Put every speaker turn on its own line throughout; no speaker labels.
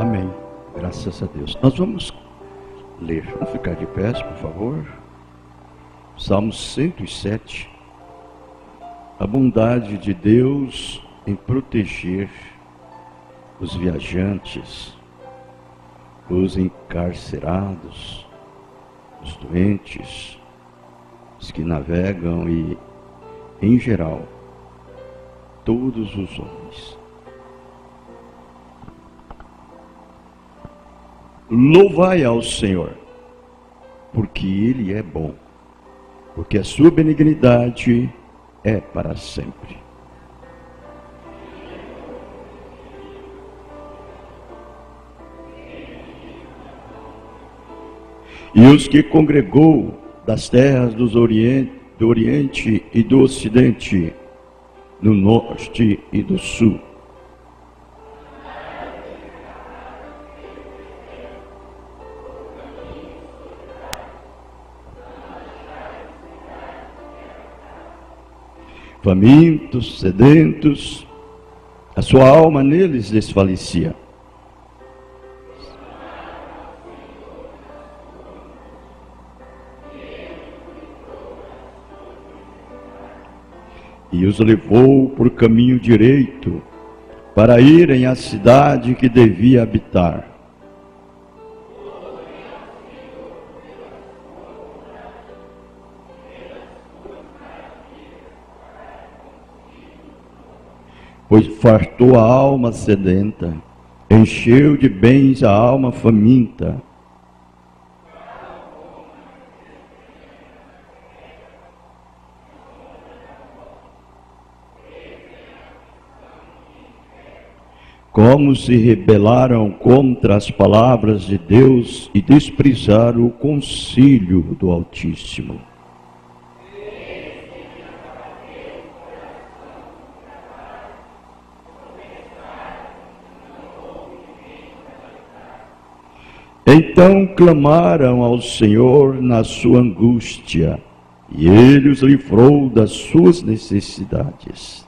Amém. Graças a Deus. Nós vamos ler. Vamos ficar de pé, por favor. Salmo 107. A bondade de Deus em proteger os viajantes, os encarcerados, os doentes, os que navegam e, em geral, todos os homens. Louvai ao Senhor, porque Ele é bom, porque a sua benignidade é para sempre. E os que congregou das terras do Oriente e do Ocidente, do Norte e do Sul, famintos, sedentos, a sua alma neles desfalecia. E os levou por caminho direito, para irem à cidade que devia habitar. Pois fartou a alma sedenta, encheu de bens a alma faminta. Como se rebelaram contra as palavras de Deus e desprezaram o conselho do Altíssimo. Então clamaram ao Senhor na sua angústia, e Ele os livrou das suas necessidades.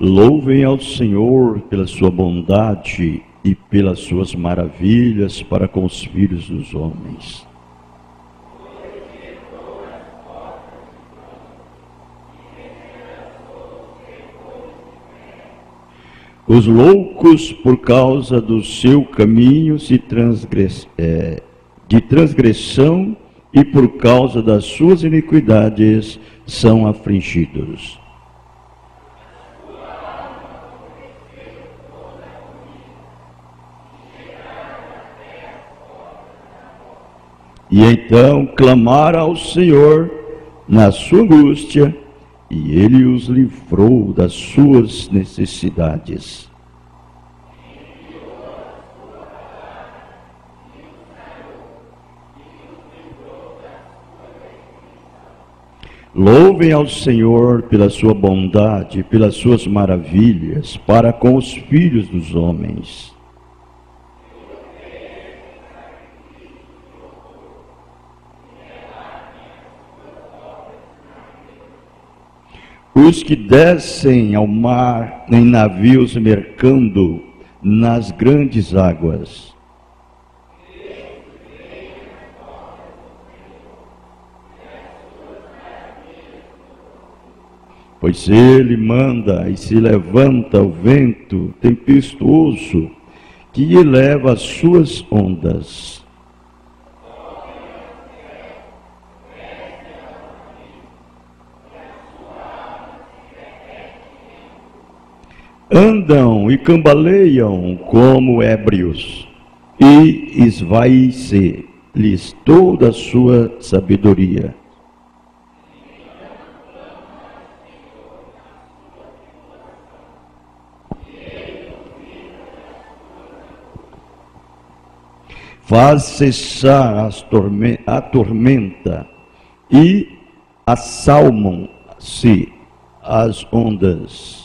Louvem ao Senhor pela sua bondade e pelas suas maravilhas para com os filhos dos homens. Os loucos, por causa do seu caminho de transgressão e por causa das suas iniquidades, são afligidos. E então clamaram ao Senhor na sua angústia, e Ele os livrou das suas necessidades. Louvem ao Senhor pela sua bondade, pelas suas maravilhas, para com os filhos dos homens. Os que descem ao mar em navios mercando nas grandes águas. Pois Ele manda e se levanta o vento tempestuoso que eleva as suas ondas. Andam e cambaleiam como ébrios, e esvai-se-lhes toda a sua sabedoria. Faz cessar a tormenta, e acalmam-se as ondas.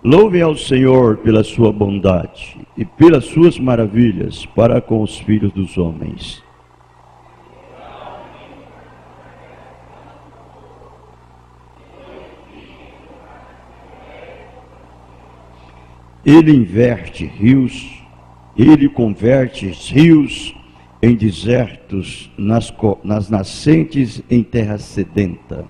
Louvem ao Senhor pela sua bondade e pelas suas maravilhas para com os filhos dos homens. Ele converte rios em desertos, nas nascentes em terra sedenta.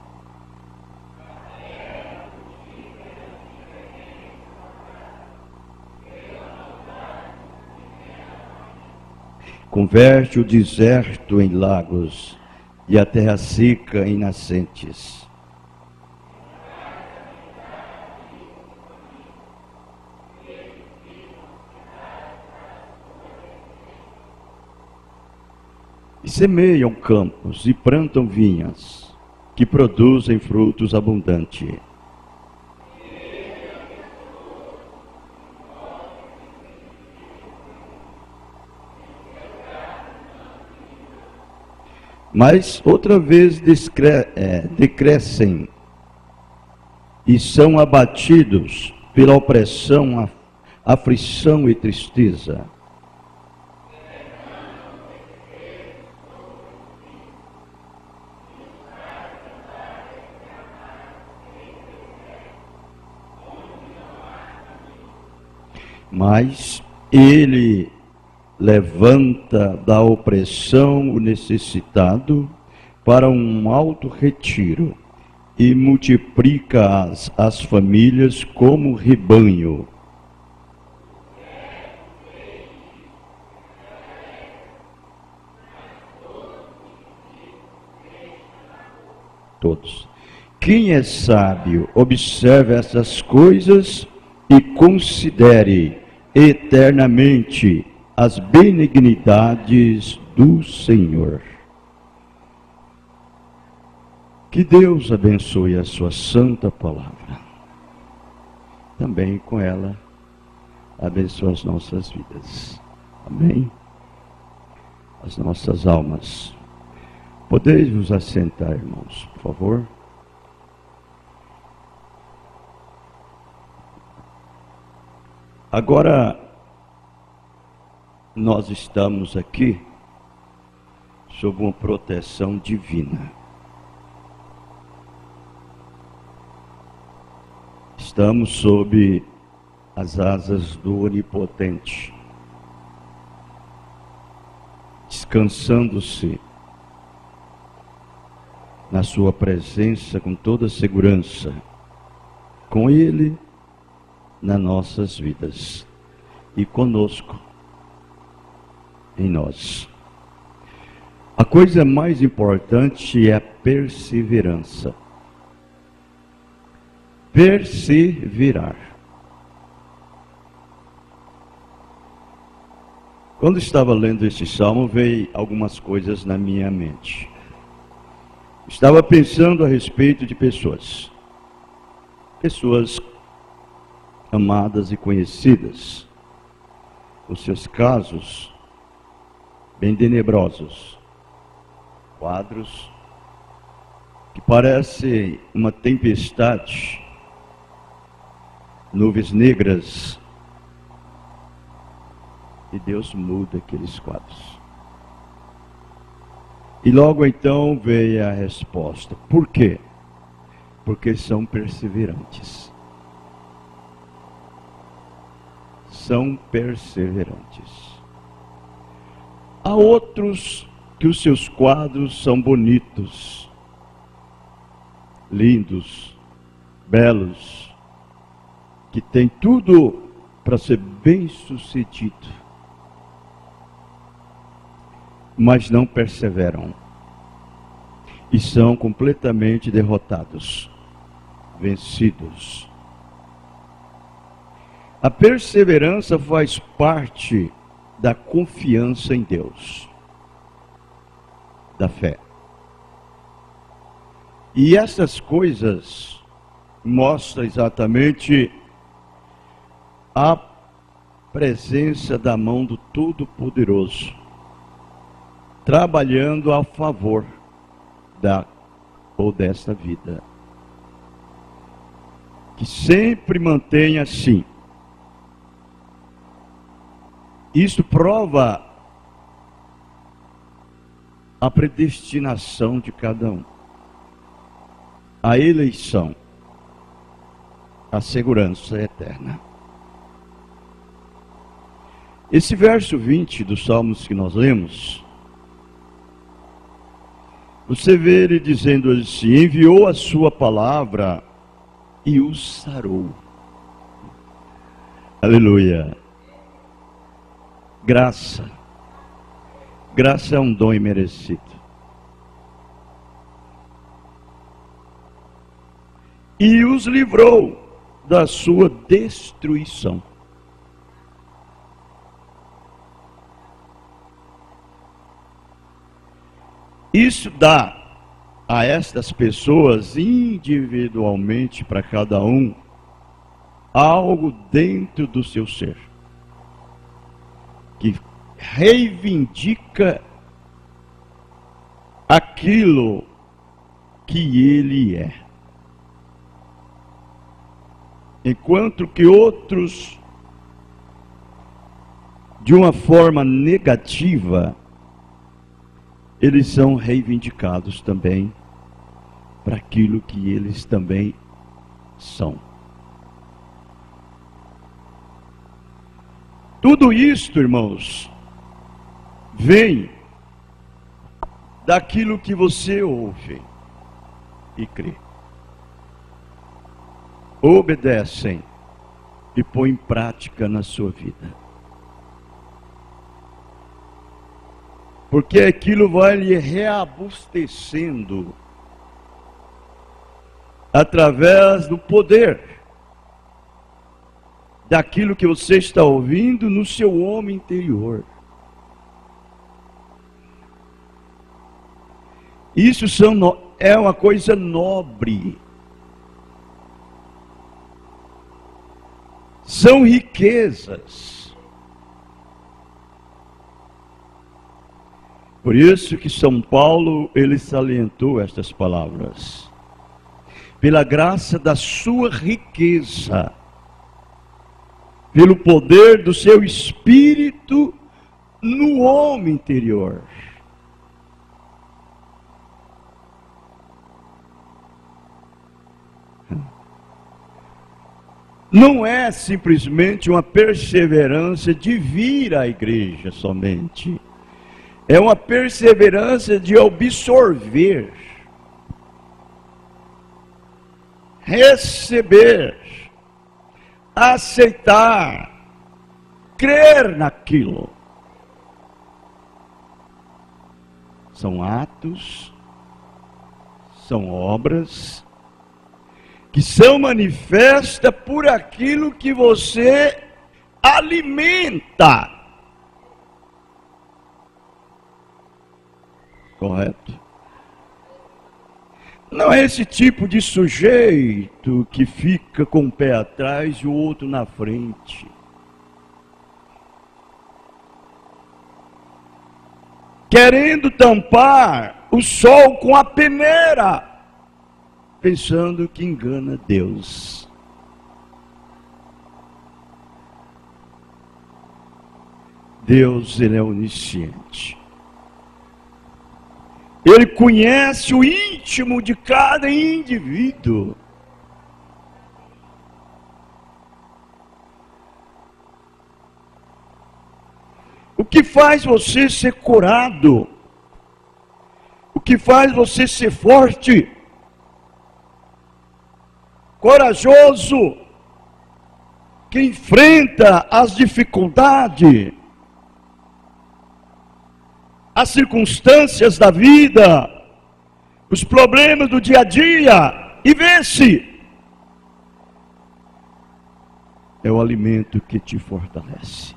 Converte o deserto em lagos e a terra seca em nascentes. E semeiam campos e plantam vinhas, que produzem frutos abundantes. Mas outra vez decrescem e são abatidos pela opressão, aflição e tristeza. Mas ele levanta da opressão o necessitado para um alto retiro e multiplica as famílias como rebanho. Todos. Quem é sábio, observe essas coisas e considere eternamente as benignidades do Senhor. Que Deus abençoe a sua santa palavra. Também com ela, abençoe as nossas vidas. Amém? As nossas almas. Podeis vos assentar, irmãos, por favor? Agora, nós estamos aqui sob uma proteção divina. Estamos sob as asas do Onipotente, descansando-se na sua presença com toda segurança, com Ele nas nossas vidas e conosco em nós. A coisa mais importante é a perseverança. Perseverar. Quando estava lendo esse salmo, veio algumas coisas na minha mente. Estava pensando a respeito de pessoas amadas e conhecidas, os seus casos bem tenebrosos, quadros que parecem uma tempestade, nuvens negras, e Deus muda aqueles quadros. E logo então veio a resposta. Por quê? Porque são perseverantes. São perseverantes. Há outros que os seus quadros são bonitos, lindos, belos, que tem tudo para ser bem-sucedido, mas não perseveram e são completamente derrotados, vencidos. A perseverança faz parte da confiança em Deus, da fé. E essas coisas mostram exatamente a presença da mão do Todo-Poderoso, trabalhando a favor desta vida. que sempre mantém assim. Isso prova a predestinação de cada um, a eleição, a segurança eterna. Esse verso 20 dos Salmos que nós lemos, você vê ele dizendo assim: enviou a sua palavra e os sarou. Aleluia. Graça. Graça é um dom imerecido. E os livrou da sua destruição. Isso dá a estas pessoas, individualmente, para cada um, algo dentro do seu ser, que reivindica aquilo que ele é. Enquanto que outros, de uma forma negativa, eles são reivindicados também para aquilo que eles também são. Tudo isto, irmãos, vem daquilo que você ouve e crê. Obedecem e põem em prática na sua vida. Porque aquilo vai lhe reabastecendo através do poder daquilo que você está ouvindo no seu homem interior. Isso é uma coisa nobre. São riquezas. Por isso que São Paulo, ele salientou estas palavras. Pela graça da sua riqueza, pelo poder do seu Espírito no homem interior. Não é simplesmente uma perseverança de vir à igreja somente. É uma perseverança de absorver, receber, aceitar, crer naquilo. São atos, são obras que são manifestas por aquilo que você alimenta. Correto? Não é esse tipo de sujeito que fica com o pé atrás e o outro na frente. Querendo tampar o sol com a peneira, pensando que engana Deus. Deus, ele é onisciente. Ele conhece o íntimo de cada indivíduo. O que faz você ser curado? O que faz você ser forte? Corajoso? Que enfrenta as dificuldades, as circunstâncias da vida, os problemas do dia a dia, e vence. É o alimento que te fortalece.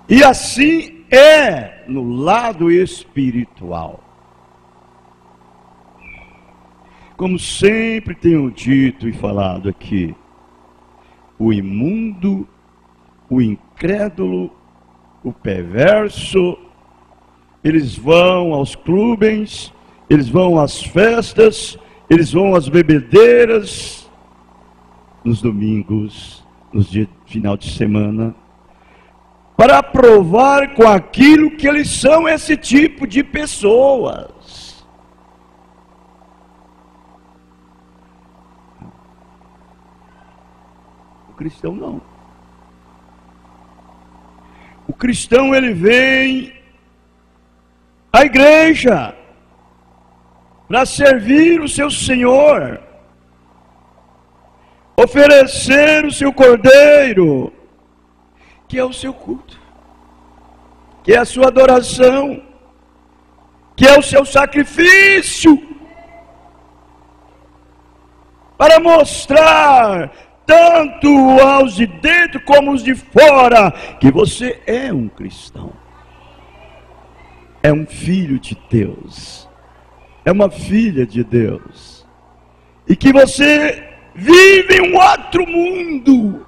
E assim é no lado espiritual. Como sempre tenho dito e falado aqui, o imundo, o incrédulo, o perverso, eles vão aos clubes, eles vão às festas, eles vão às bebedeiras, nos domingos, nos dias de final de semana, para provar com aquilo que eles são esse tipo de pessoas. O cristão não. O cristão, ele vem à igreja para servir o seu Senhor, oferecer o seu cordeiro, que é o seu culto, que é a sua adoração, que é o seu sacrifício, para mostrar tanto aos de dentro como os de fora que você é um cristão, é um filho de Deus, é uma filha de Deus, e que você vive em um outro mundo,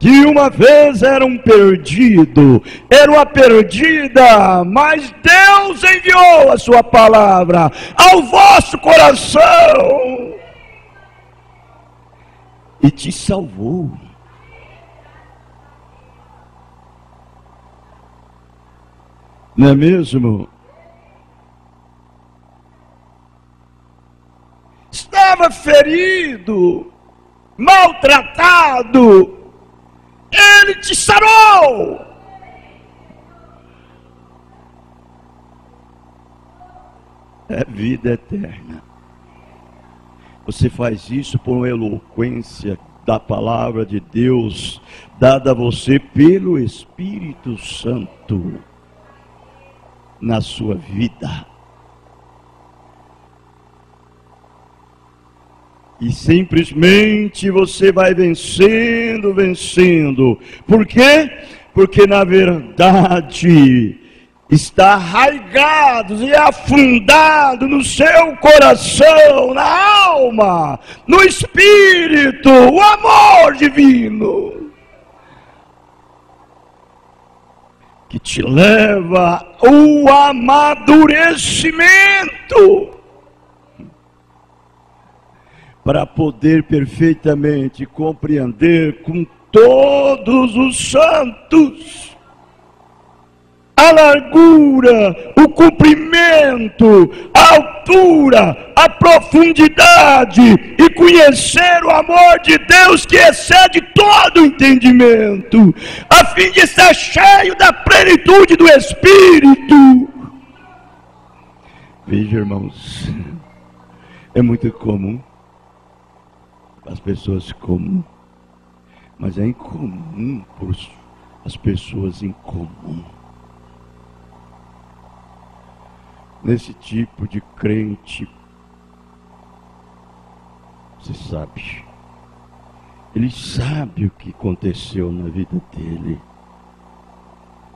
que uma vez era um perdido, era uma perdida, mas Deus enviou a sua palavra ao vosso coração e te salvou. Não é mesmo? Estava ferido, maltratado, Ele te sarou. É vida eterna. Você faz isso por uma eloquência da palavra de Deus, dada a você pelo Espírito Santo, na sua vida. E simplesmente você vai vencendo, vencendo. Por quê? Porque na verdade está arraigado e afundado no seu coração, na alma, no espírito, o amor divino, que te leva ao amadurecimento, para poder perfeitamente compreender com todos os santos a largura, o comprimento, a altura, a profundidade, e conhecer o amor de Deus que excede todo entendimento, a fim de estar cheio da plenitude do Espírito. Veja, irmãos, é muito comum as pessoas comuns, mas é incomum para as pessoas incomuns. Nesse tipo de crente, você sabe, ele sabe o que aconteceu na vida dele,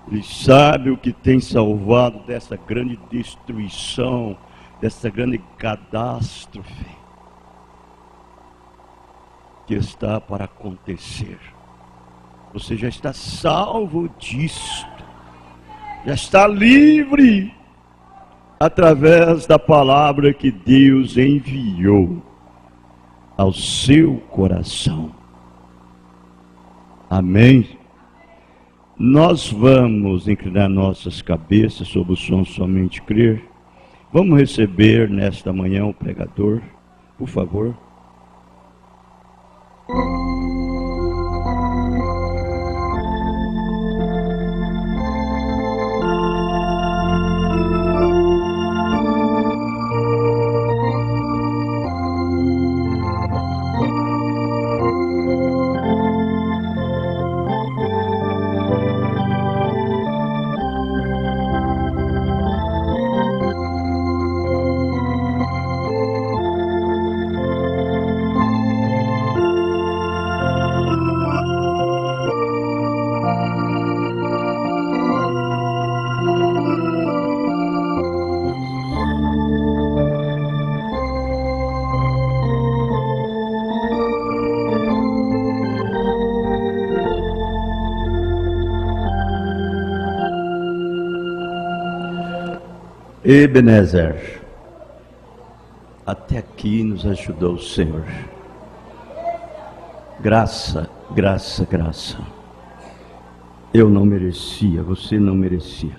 ele sabe o que tem salvado dessa grande destruição, dessa grande catástrofe que está para acontecer. Você já está salvo disto, já está livre, através da palavra que Deus enviou ao seu coração. Amém? Nós vamos inclinar nossas cabeças sob o som Somente Crer. Vamos receber nesta manhã o pregador, por favor. Ebenezer, até aqui nos ajudou o Senhor. Graça, graça, graça. Eu não merecia, você não merecia,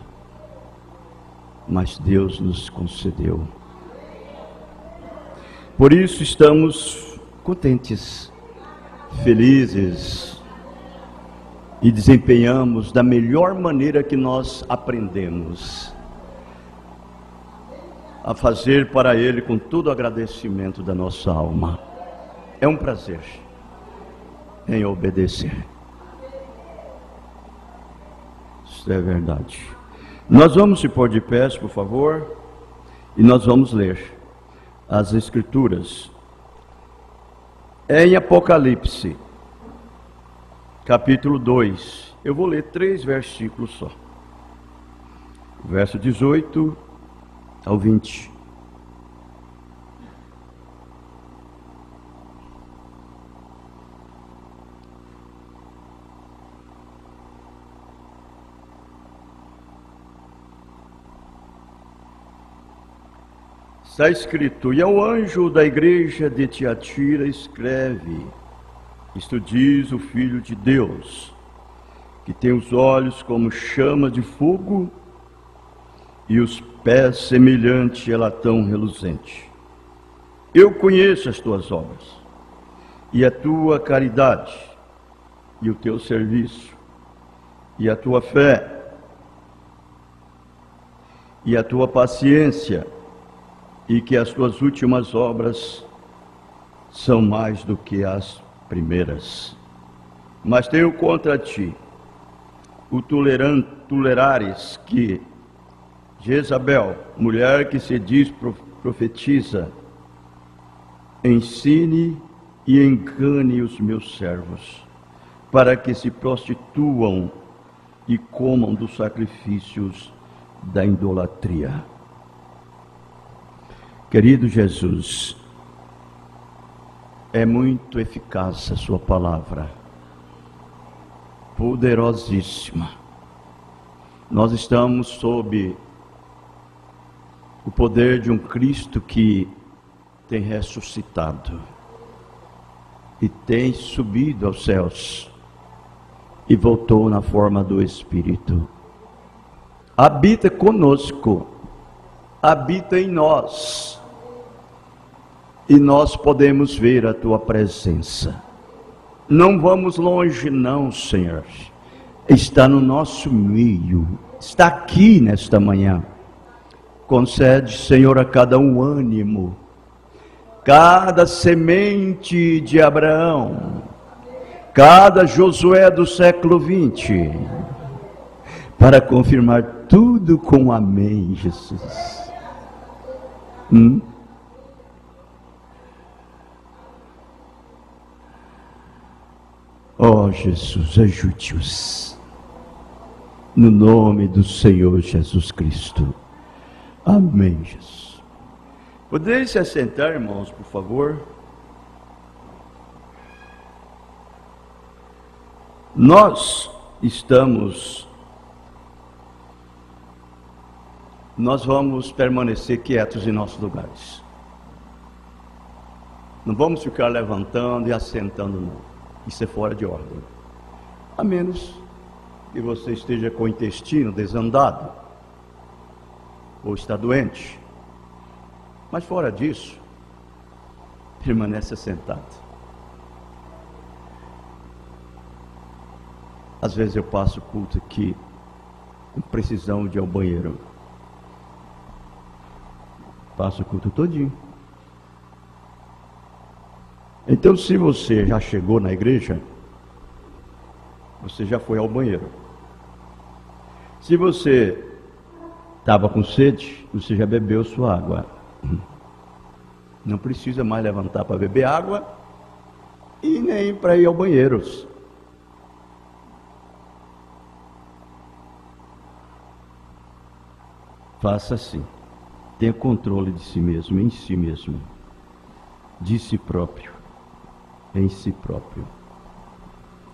mas Deus nos concedeu. Por isso estamos contentes, felizes, e desempenhamos da melhor maneira que nós aprendemos a fazer para Ele com todo o agradecimento da nossa alma. É um prazer em obedecer. Isso é verdade. Nós vamos se pôr de pé, por favor, e nós vamos ler as Escrituras. É em Apocalipse, capítulo 2. Eu vou ler 3 versículos só. Verso 18 ao 20. Está escrito: e ao anjo da igreja de Tiatira escreve: isto diz o Filho de Deus, que tem os olhos como chama de fogo e os pés semelhante a latão reluzente. Eu conheço as tuas obras, e a tua caridade, e o teu serviço, e a tua fé, e a tua paciência, e que as tuas últimas obras são mais do que as primeiras. Mas tenho contra ti o tolerares que Jezabel, mulher que se diz profetiza, ensine e engane os meus servos, para que se prostituam e comam dos sacrifícios da idolatria. Querido Jesus, é muito eficaz a sua palavra, poderosíssima. Nós estamos sob o poder de um Cristo que tem ressuscitado e tem subido aos céus e voltou na forma do Espírito. Habita conosco, habita em nós, e nós podemos ver a tua presença. Não vamos longe não, Senhor. Está no nosso meio, está aqui nesta manhã. Concede, Senhor, a cada um ânimo, cada semente de Abraão, cada Josué do século 20, para confirmar tudo com amém, Jesus. Oh Jesus, ajude-os, no nome do Senhor Jesus Cristo. Amém, Jesus. Poderia se assentar, irmãos, por favor? Nós vamos permanecer quietos em nossos lugares. Não vamos ficar levantando e assentando, não. Isso é fora de ordem. A menos que você esteja com o intestino desandado, ou está doente. Mas fora disso, permanece sentado. Às vezes eu passo o culto aqui com precisão de ir ao banheiro. Passo o culto todinho. Então, se você já chegou na igreja, você já foi ao banheiro. Se você estava com sede, você já bebeu sua água. Não precisa mais levantar para beber água e nem para ir ao banheiro. Faça assim. Tenha controle de si mesmo, em si mesmo. De si próprio. Em si próprio.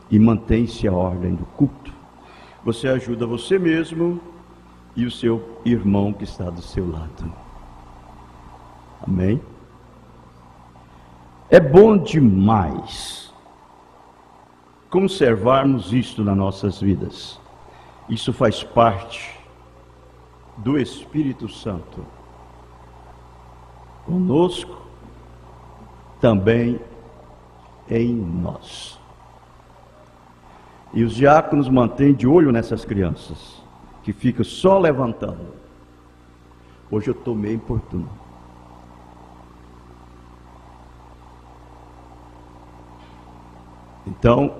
E mantém-se a ordem do culto. Você ajuda você mesmo e o seu irmão que está do seu lado. Amém? É bom demais conservarmos isto nas nossas vidas. Isso faz parte do Espírito Santo conosco, também em nós. E os diáconos mantêm de olho nessas crianças, que ficam só levantando. Hoje eu estou meio importuno. Então,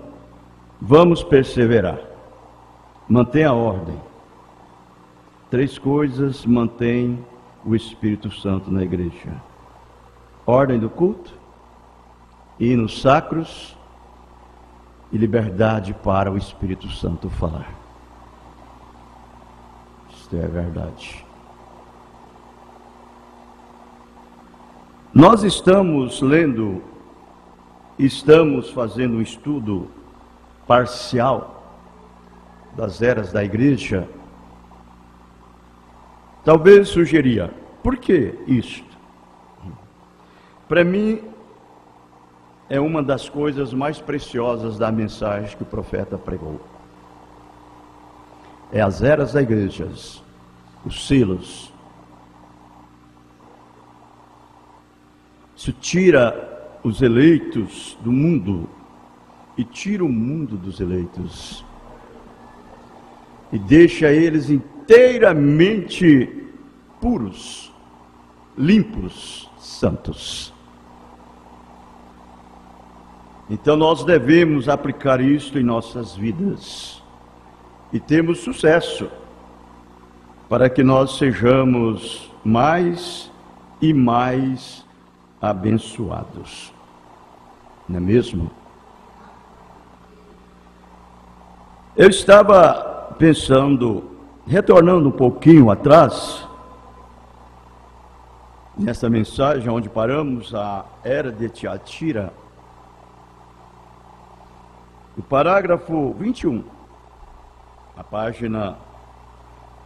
vamos perseverar. Mantenha a ordem. 3 coisas mantêm o Espírito Santo na igreja: ordem do culto, hinos sacros e liberdade para o Espírito Santo falar. Isto é verdade. Nós estamos fazendo um estudo parcial das eras da igreja. Talvez sugeria, por que isto? Para mim, é uma das coisas mais preciosas da mensagem que o profeta pregou. É as eras da igreja, os selos. Isso tira os eleitos do mundo e tira o mundo dos eleitos e deixa eles inteiramente puros, limpos, santos. Então nós devemos aplicar isto em nossas vidas e termos sucesso para que nós sejamos mais e mais abençoados. Não é mesmo? Eu estava pensando, retornando um pouquinho atrás, nessa mensagem onde paramos, a era de Tiatira, o parágrafo 21, a página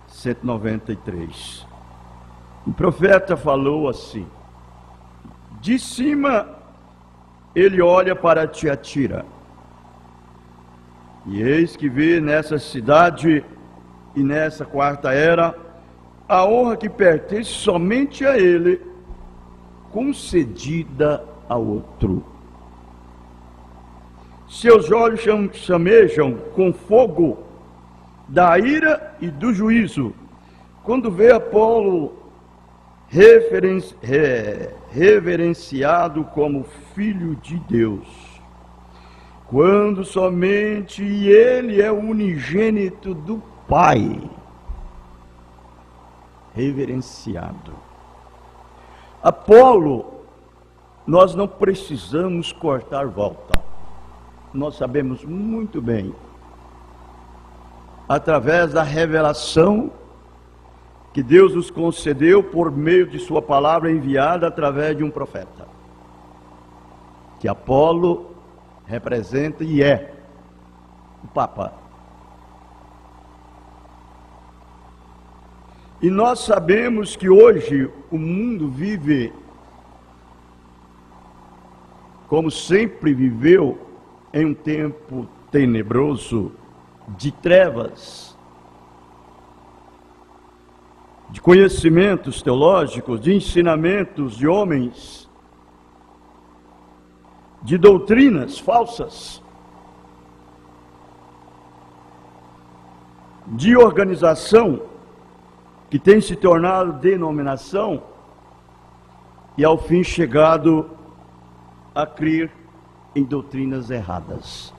193. O profeta falou assim: de cima ele olha para Tiatira, e eis que vê nessa cidade e nessa quarta era a honra que pertence somente a ele, concedida a outro. Seus olhos chamejam com fogo da ira e do juízo, quando vê Apolo reverenciado como filho de Deus, quando somente ele é o unigênito do Pai. Reverenciado. Apolo, nós não precisamos cortar volta. Nós sabemos muito bem, através da revelação que Deus nos concedeu por meio de sua palavra enviada através de um profeta, que Apolo representa e é o Papa. E nós sabemos que hoje o mundo vive, como sempre viveu, em um tempo tenebroso, de trevas, de conhecimentos teológicos, de ensinamentos de homens, de doutrinas falsas, de organização que tem se tornado denominação e ao fim chegado a crer em doutrinas erradas.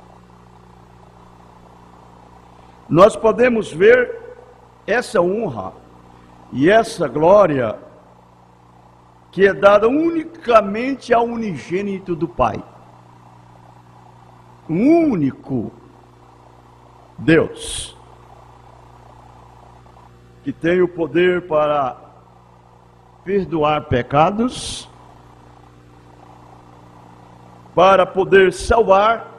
Nós podemos ver essa honra e essa glória que é dada unicamente ao unigênito do Pai, um único Deus, que tem o poder para perdoar pecados, para poder salvar,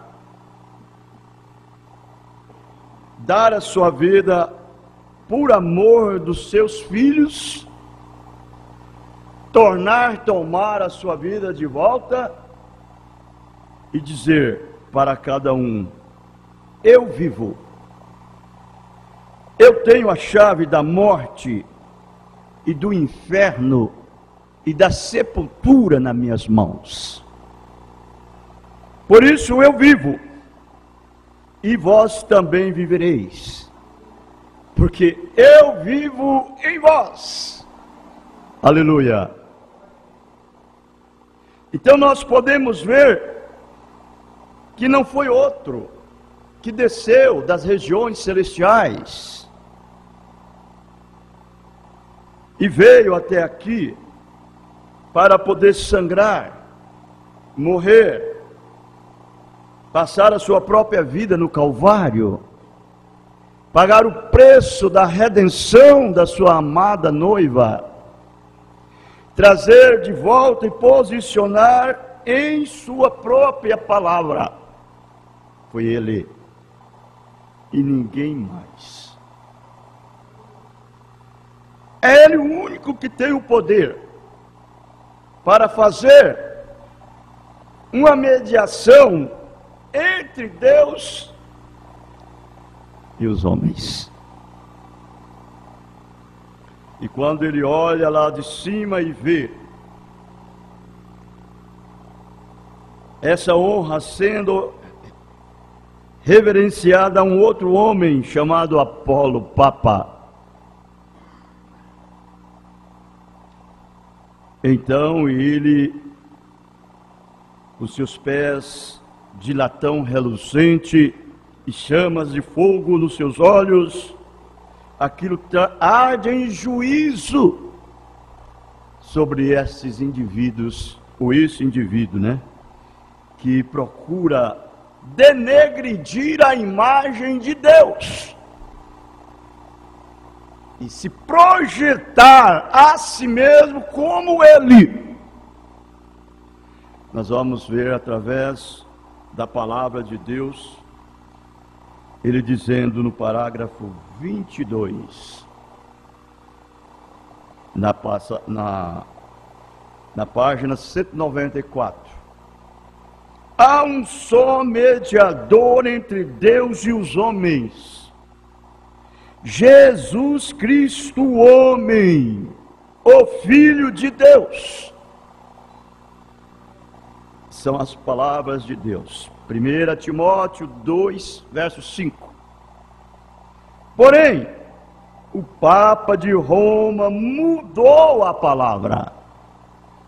dar a sua vida por amor dos seus filhos, tomar a sua vida de volta e dizer para cada um: eu vivo, eu tenho a chave da morte e do inferno e da sepultura nas minhas mãos. Por isso eu vivo, e vós também vivereis, porque eu vivo em vós. Aleluia. Então nós podemos ver que não foi outro que desceu das regiões celestiais e veio até aqui para poder sangrar, morrer, passar a sua própria vida no Calvário, pagar o preço da redenção da sua amada noiva, trazer de volta e posicionar em sua própria palavra. Foi Ele e ninguém mais. É Ele o único que tem o poder para fazer uma mediação entre Deus e os homens. E quando ele olha lá de cima e vê essa honra sendo reverenciada a um outro homem chamado Apolo, Papa, então ele, os seus pés de latão reluzente e chamas de fogo nos seus olhos, aquilo arde em juízo sobre esses indivíduos, ou esse indivíduo, né, que procura denegredir a imagem de Deus e se projetar a si mesmo como Ele. Nós vamos ver através da palavra de Deus, ele dizendo no parágrafo 22, na página 194, há um só mediador entre Deus e os homens, Jesus Cristo, o homem, o Filho de Deus. São as palavras de Deus. 1 Timóteo 2, verso 5. Porém, o Papa de Roma mudou a palavra.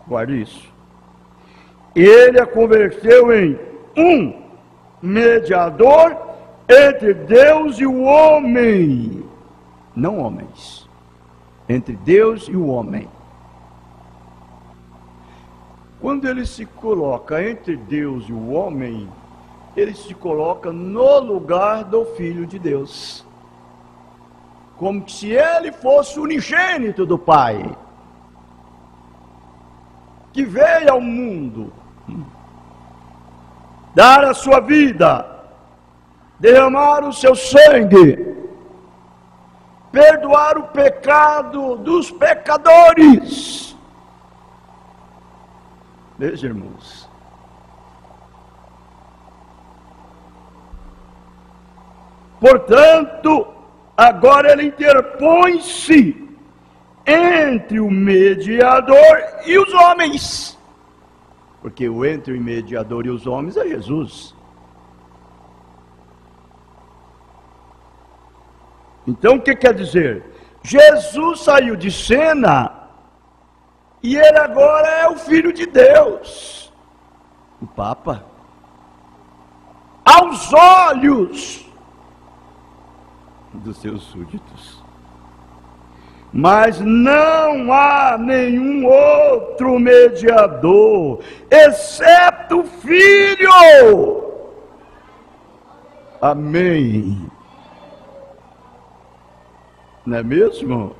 Guarde isso. Ele a converteu em um mediador entre Deus e o homem. Não homens. Entre Deus e o homem. Quando ele se coloca entre Deus e o homem, ele se coloca no lugar do Filho de Deus, como se ele fosse o unigênito do Pai, que veio ao mundo dar a sua vida, derramar o seu sangue, perdoar o pecado dos pecadores. Veja, irmãos, portanto, agora ele interpõe-se entre o mediador e os homens, porque o entre o mediador e os homens é Jesus. Então o que quer dizer? Jesus saiu de cena e ele agora é o Filho de Deus, o Papa, aos olhos dos seus súditos. Mas não há nenhum outro mediador, exceto o Filho. Amém. Não é mesmo?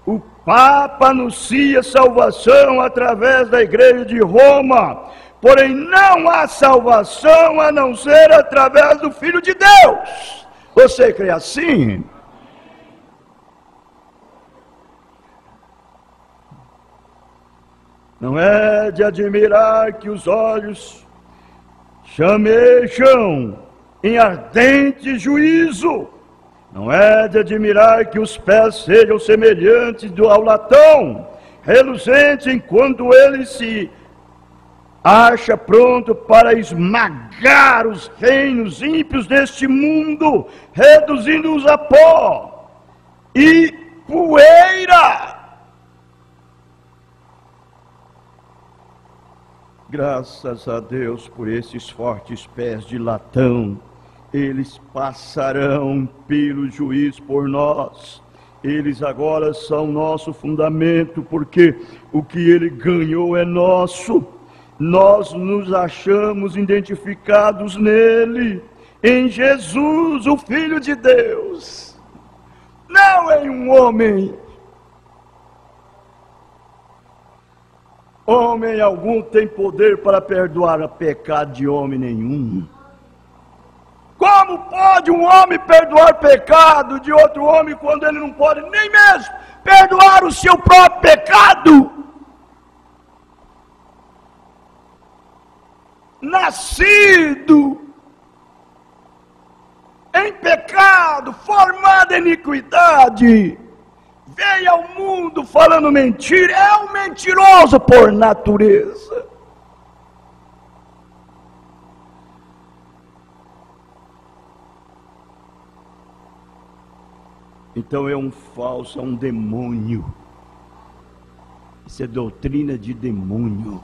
O Papa anuncia salvação através da Igreja de Roma, porém não há salvação a não ser através do Filho de Deus, Você crê assim? Não é de admirar que os olhos chamejam em ardente juízo. Não é de admirar que os pés sejam semelhantes ao latão, reluzente enquanto ele se acha pronto para esmagar os reinos ímpios deste mundo, reduzindo-os a pó e poeira. Graças a Deus por esses fortes pés de latão. Eles passarão pelo juízo por nós. Eles agora são nosso fundamento, porque o que ele ganhou é nosso. Nós nos achamos identificados nele, em Jesus, o Filho de Deus, não em um homem. Homem algum tem poder para perdoar o pecado de homem nenhum. Como pode um homem perdoar pecado de outro homem quando ele não pode nem mesmo perdoar o seu próprio pecado? Nascido em pecado, formado em iniquidade, veio ao mundo falando mentira, é um mentiroso por natureza. Então é um falso, é um demônio. Isso é doutrina de demônio.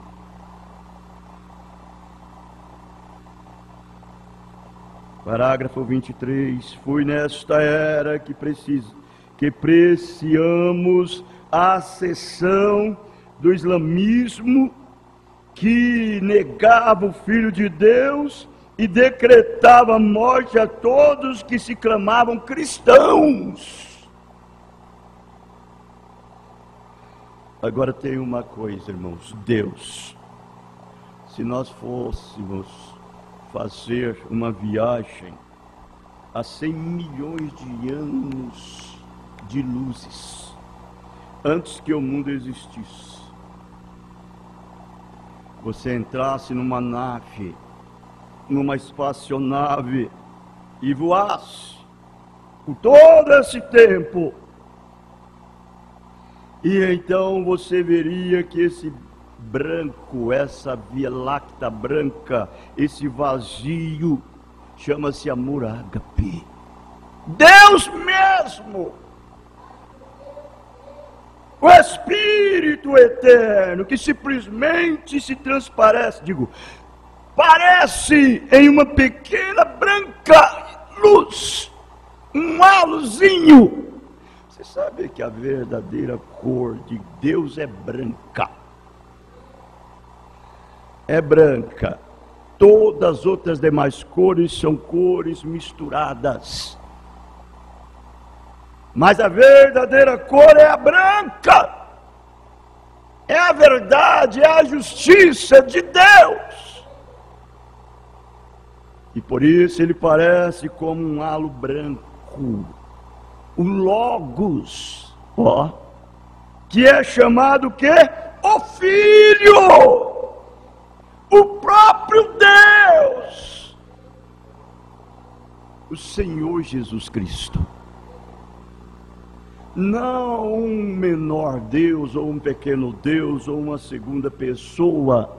Parágrafo 23. Foi nesta era que apreciamos a ascensão do islamismo, que negava o Filho de Deus e decretava a morte a todos que se clamavam cristãos. Agora tem uma coisa, irmãos. Deus, se nós fôssemos fazer uma viagem a 100 milhões de anos de luzes, antes que o mundo existisse, você entrasse numa nave, numa espaçonave e voasse por todo esse tempo, e então você veria que esse branco, essa Via Láctea branca, esse vazio, chama-se amor ágape. Deus mesmo, o Espírito eterno, que simplesmente se transparece, parece em uma pequena branca luz, um halozinho. Você sabe que a verdadeira cor de Deus é branca. É branca. Todas as outras demais cores são cores misturadas. Mas a verdadeira cor é a branca. É a verdade, é a justiça de Deus. E por isso ele parece como um halo branco. O Logos, que é chamado o quê? O Filho. O próprio Deus, o Senhor Jesus Cristo. Não um menor Deus, ou um pequeno Deus, ou uma segunda pessoa.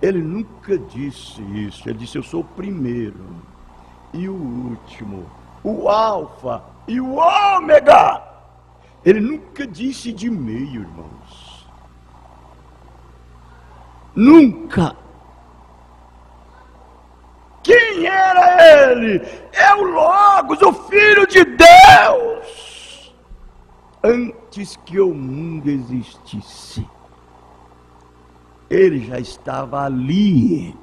Ele nunca disse isso. Ele disse: eu sou o primeiro e o último, o alfa e o ômega. Ele nunca disse de meio, irmãos. Nunca. Quem era ele? É o Logos, o Filho de Deus. Antes que o mundo existisse, ele já estava ali.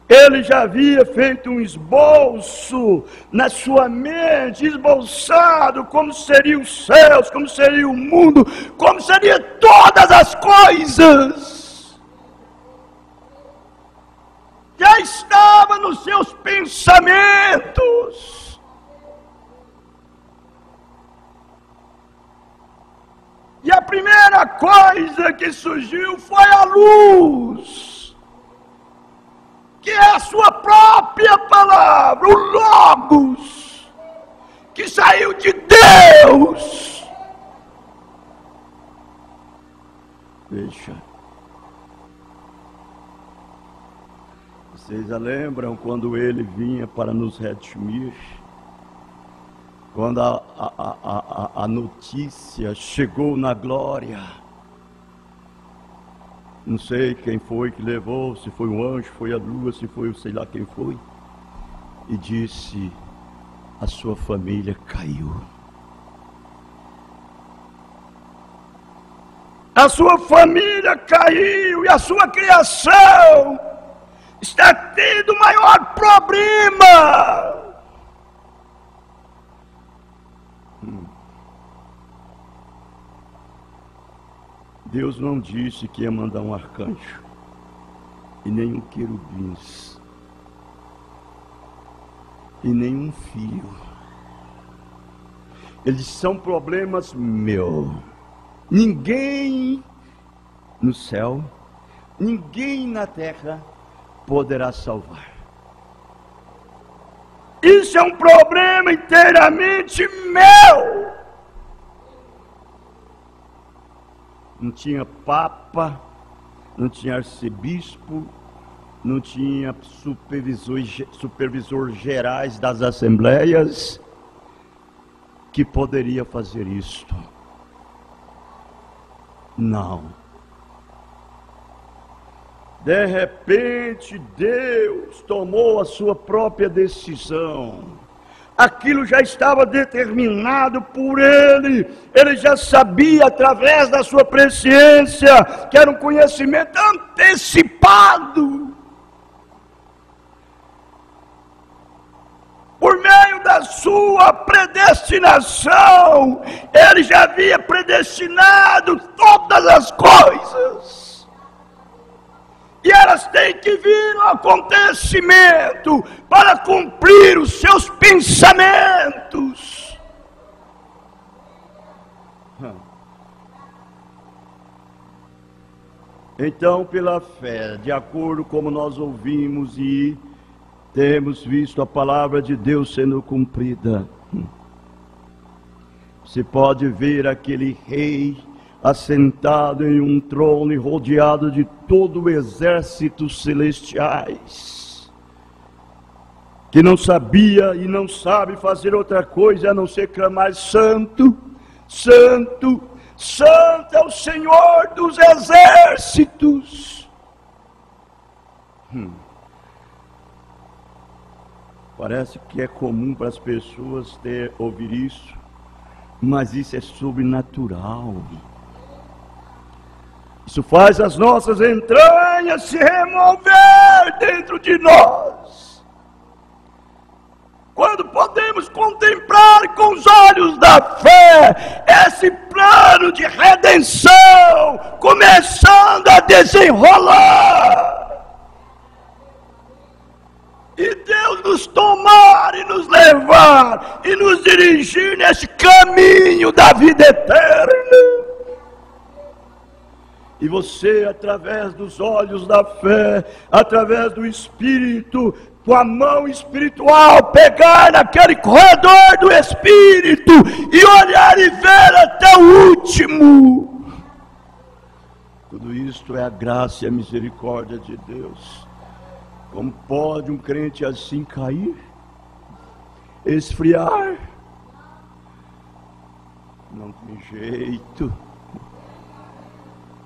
Ele já havia feito um esboço na sua mente, esboçado como seriam os céus, como seria o mundo, como seriam todas as coisas. já estava nos seus pensamentos. E a primeira coisa que surgiu foi a luz, que é a sua própria palavra, o Logos, que saiu de Deus. Veja, vocês já lembram quando ele vinha para nos redimir? Quando a notícia chegou na glória, não sei quem foi que levou, se foi um anjo, foi a lua, se foi o sei lá quem foi, e disse: a sua família caiu. A sua família caiu e a sua criação está tendo o maior problema. Deus não disse que ia mandar um arcanjo e nem um querubins e nem um fio. Eles são problemas meus. Ninguém no céu, ninguém na terra poderá salvar. Isso é um problema inteiramente meu. Não tinha papa, não tinha arcebispo, não tinha supervisor gerais das assembleias que poderia fazer isto. Não. De repente, Deus tomou a sua própria decisão. Aquilo já estava determinado por Ele. Ele já sabia, através da sua presciência, que era um conhecimento antecipado. Por meio da sua predestinação, Ele já havia predestinado todas as coisas. E elas têm que vir no acontecimento para cumprir os seus pensamentos. Então, pela fé, de acordo como nós ouvimos e temos visto a palavra de Deus sendo cumprida, se pode ver aquele rei assentado em um trono e rodeado de todo o exército celestiais, que não sabia e não sabe fazer outra coisa a não ser clamar: santo, santo, santo é o Senhor dos exércitos. Parece que é comum para as pessoas ouvir isso, mas isso é sobrenatural. Isso faz as nossas entranhas se remover dentro de nós. Quando podemos contemplar com os olhos da fé esse plano de redenção começando a desenrolar, e Deus nos tomar e nos levar e nos dirigir nesse caminho da vida eterna. E você, através dos olhos da fé, através do Espírito, com a mão espiritual, pegar naquele corredor do Espírito e olhar e ver até o último. Tudo isto é a graça e a misericórdia de Deus. Como pode um crente assim cair? Esfriar? Não tem jeito.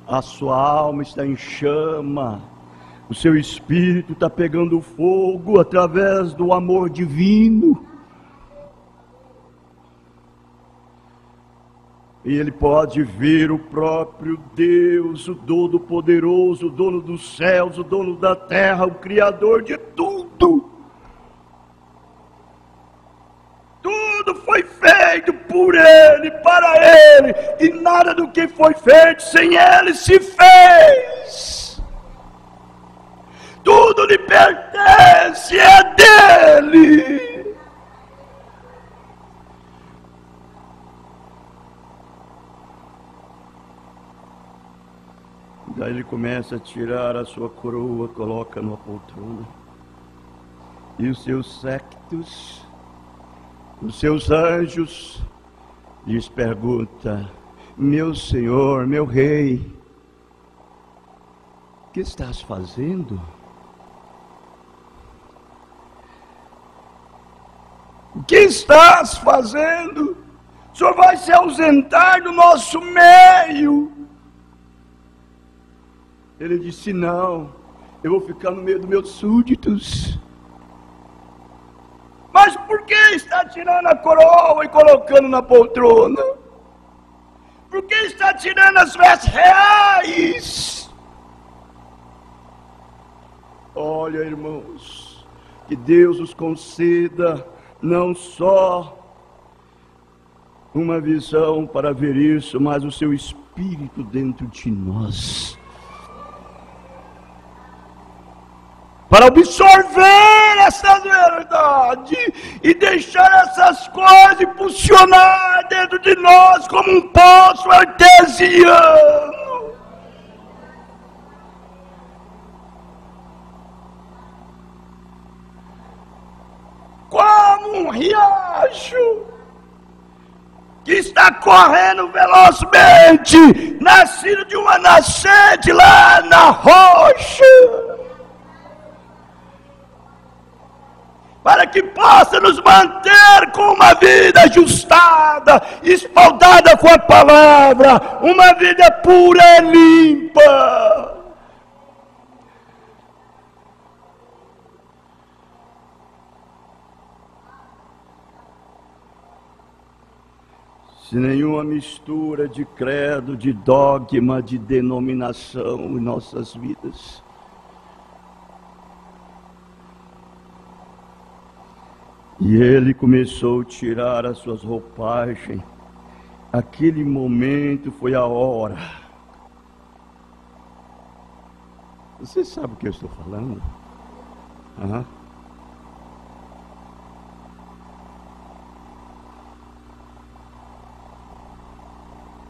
A sua alma está em chama, o seu espírito está pegando fogo através do amor divino. E ele pode ver o próprio Deus, o Todo-Poderoso, o dono dos céus, o dono da terra, o Criador de tudo. Tudo foi feito por Ele, para Ele, e nada do que foi feito sem Ele se fez. tudo lhe pertence, é dele. Daí ele começa a tirar a sua coroa, coloca numa poltrona, e os seus séquitos, os seus anjos, lhes pergunta: meu Senhor, meu Rei, o que estás fazendo? O que estás fazendo? O Senhor vai se ausentar do nosso meio. Ele disse: não, eu vou ficar no meio dos meus súditos. Mas por que está tirando a coroa e colocando na poltrona? Por que está tirando as vestes reais? Olha, irmãos, que Deus nos conceda não só uma visão para ver isso, mas o seu Espírito dentro de nós, para absorver essa verdade e deixar essas coisas impulsionar dentro de nós como um poço artesiano. Como um riacho que está correndo velozmente, nascido de uma nascente lá na rocha, para que possa nos manter com uma vida ajustada, espaldada com a palavra, uma vida pura e limpa. Sem nenhuma mistura de credo, de dogma, de denominação em nossas vidas. E ele começou a tirar as suas roupagens. Aquele momento foi a hora. Você sabe o que eu estou falando? Aham.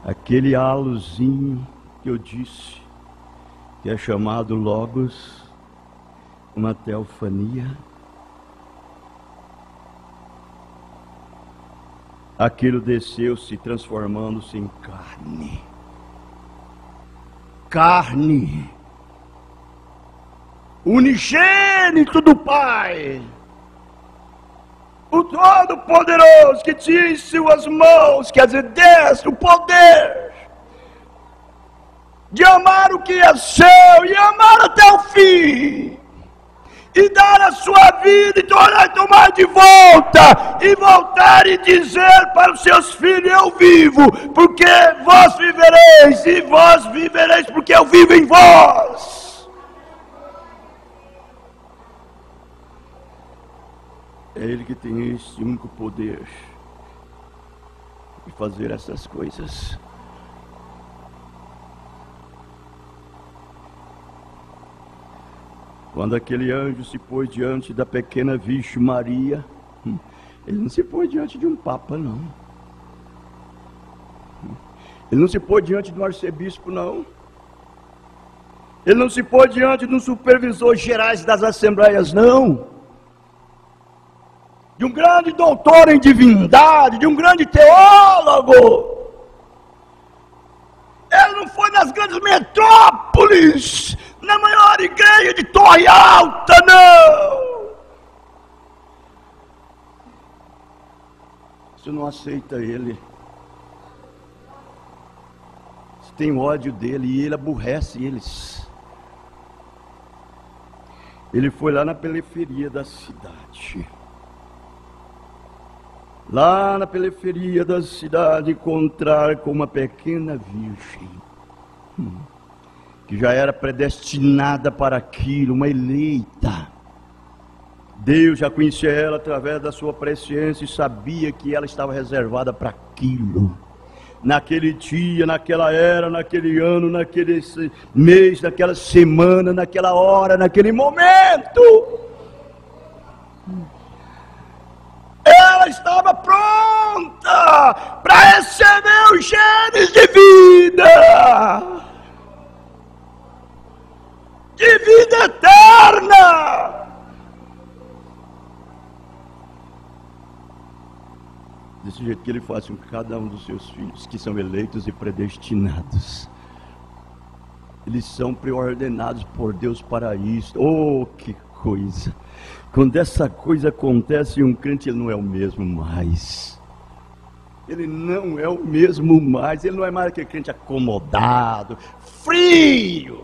Aquele halozinho que eu disse, que é chamado Logos, uma teofania. Aquilo desceu-se, transformando-se em carne. Carne. Unigênito do Pai. O Todo-Poderoso que tinha em suas mãos, quer dizer, deste o poder de amar o que é seu e amar até o fim. E dar a sua vida e tomar de volta, e voltar e dizer para os seus filhos: eu vivo, porque vós vivereis, e vós vivereis, porque eu vivo em vós. É Ele que tem esse único poder de fazer essas coisas. Quando aquele anjo se pôs diante da pequena Virgem Maria, ele não se pôs diante de um papa, não. Ele não se pôs diante de um arcebispo, não. Ele não se pôs diante de um supervisor gerais das assembleias, não. De um grande doutor em divindade, de um grande teólogo. Ele não foi nas grandes metrópoles, na maior igreja de Torre Alta, não. Você não aceita ele. Você tem ódio dele e ele aborrece eles. Ele foi lá na periferia da cidade. Lá na periferia da cidade, encontrar com uma pequena virgem, que já era predestinada para aquilo, uma eleita. Deus já conhecia ela através da sua presciência e sabia que ela estava reservada para aquilo. naquele dia, naquela era, naquele ano, naquele mês, naquela semana, naquela hora, naquele momento. Ela estava pronta para receber os genes de vida eterna. Desse jeito que ele faz com cada um dos seus filhos, que são eleitos e predestinados. Eles são preordenados por Deus para isso. Oh, que coisa! Quando essa coisa acontece, um crente, ele não é o mesmo mais. Ele não é o mesmo mais. Ele não é mais aquele crente acomodado, frio.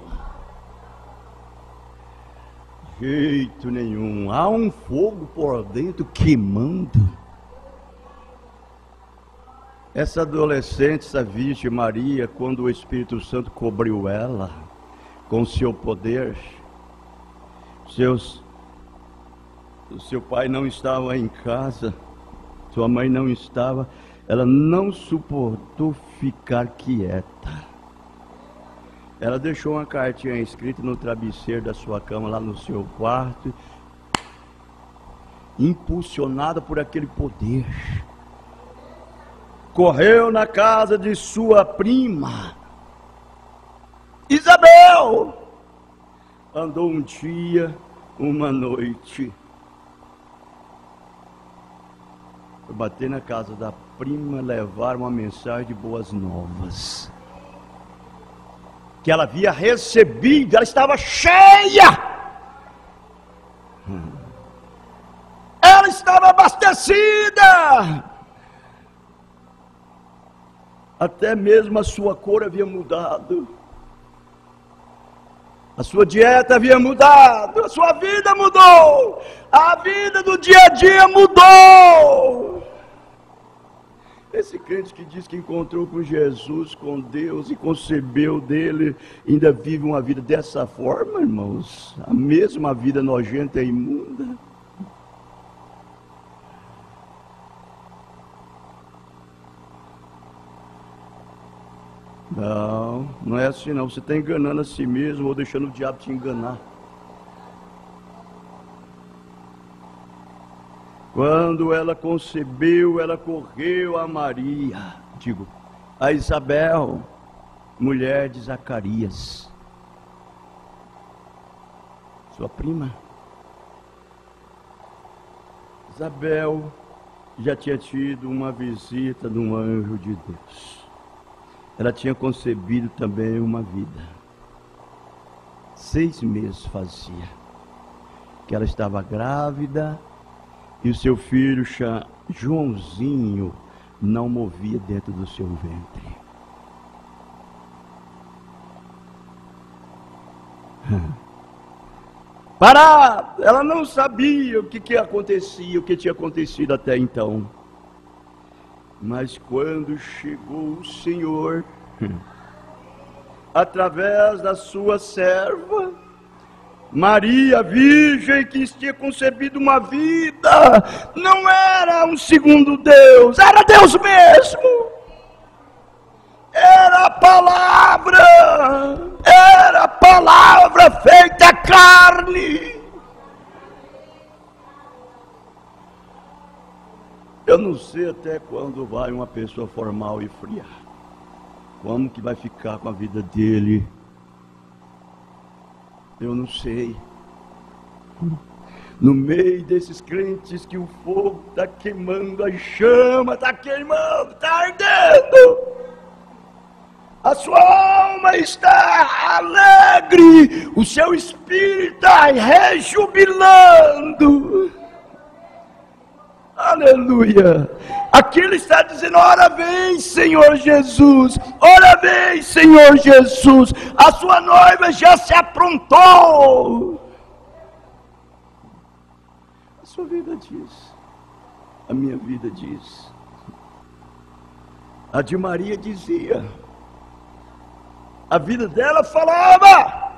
Jeito nenhum. Há um fogo por dentro queimando. Essa adolescente, essa Virgem Maria, quando o Espírito Santo cobriu ela com o seu poder, o seu pai não estava em casa, sua mãe não estava, ela não suportou ficar quieta. Ela deixou uma cartinha escrita no travesseiro da sua cama, lá no seu quarto, impulsionada por aquele poder. Correu na casa de sua prima Isabel, andou um dia, uma noite, foi bater na casa da prima, levar uma mensagem de boas novas, que ela havia recebido, ela estava cheia, ela estava abastecida. Até mesmo a sua cor havia mudado, a sua dieta havia mudado, a sua vida mudou, a vida do dia a dia mudou. Esse crente que diz que encontrou com Jesus, com Deus e concebeu dele, ainda vive uma vida dessa forma, irmãos, a mesma vida nojenta e imunda. Não, não é assim não. Você está enganando a si mesmo ou deixando o diabo te enganar. Quando ela concebeu, ela correu a Maria, a Isabel, mulher de Zacarias, sua prima. Isabel já tinha tido uma visita de um anjo de Deus. Ela tinha concebido também uma vida. 6 meses fazia que ela estava grávida e o seu filho Joãozinho não movia dentro do seu ventre. Parado! Ela não sabia o que acontecia, o que tinha acontecido até então. Mas quando chegou o Senhor, através da sua serva, Maria, virgem, que tinha concebido uma vida, não era um segundo Deus, era Deus mesmo. Era a palavra feita carne. Eu não sei até quando vai uma pessoa formal e fria. Como que vai ficar com a vida dele? Eu não sei. No meio desses crentes que o fogo está queimando, a chama está queimando, está ardendo. A sua alma está alegre, o seu espírito está rejubilando. Aleluia. Aqui ele está dizendo: ora vem, Senhor Jesus, ora vem, Senhor Jesus, a sua noiva já se aprontou. A sua vida diz, a minha vida diz, a de Maria dizia, a vida dela falava,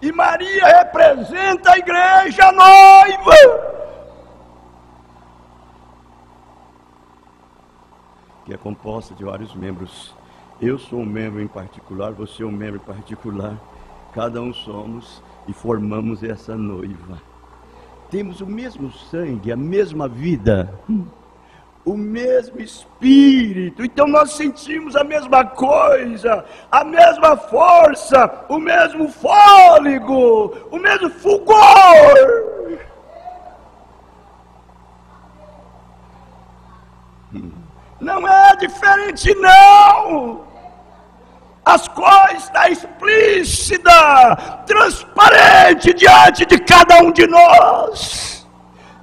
e Maria representa a igreja, a noiva. que é composta de vários membros. Eu sou um membro em particular, você é um membro em particular. Cada um somos e formamos essa noiva. Temos o mesmo sangue, a mesma vida, o mesmo Espírito. Então nós sentimos a mesma coisa, a mesma força, o mesmo fôlego, o mesmo fulgor. Não é diferente, não. As coisas estão explícitas, transparente diante de cada um de nós.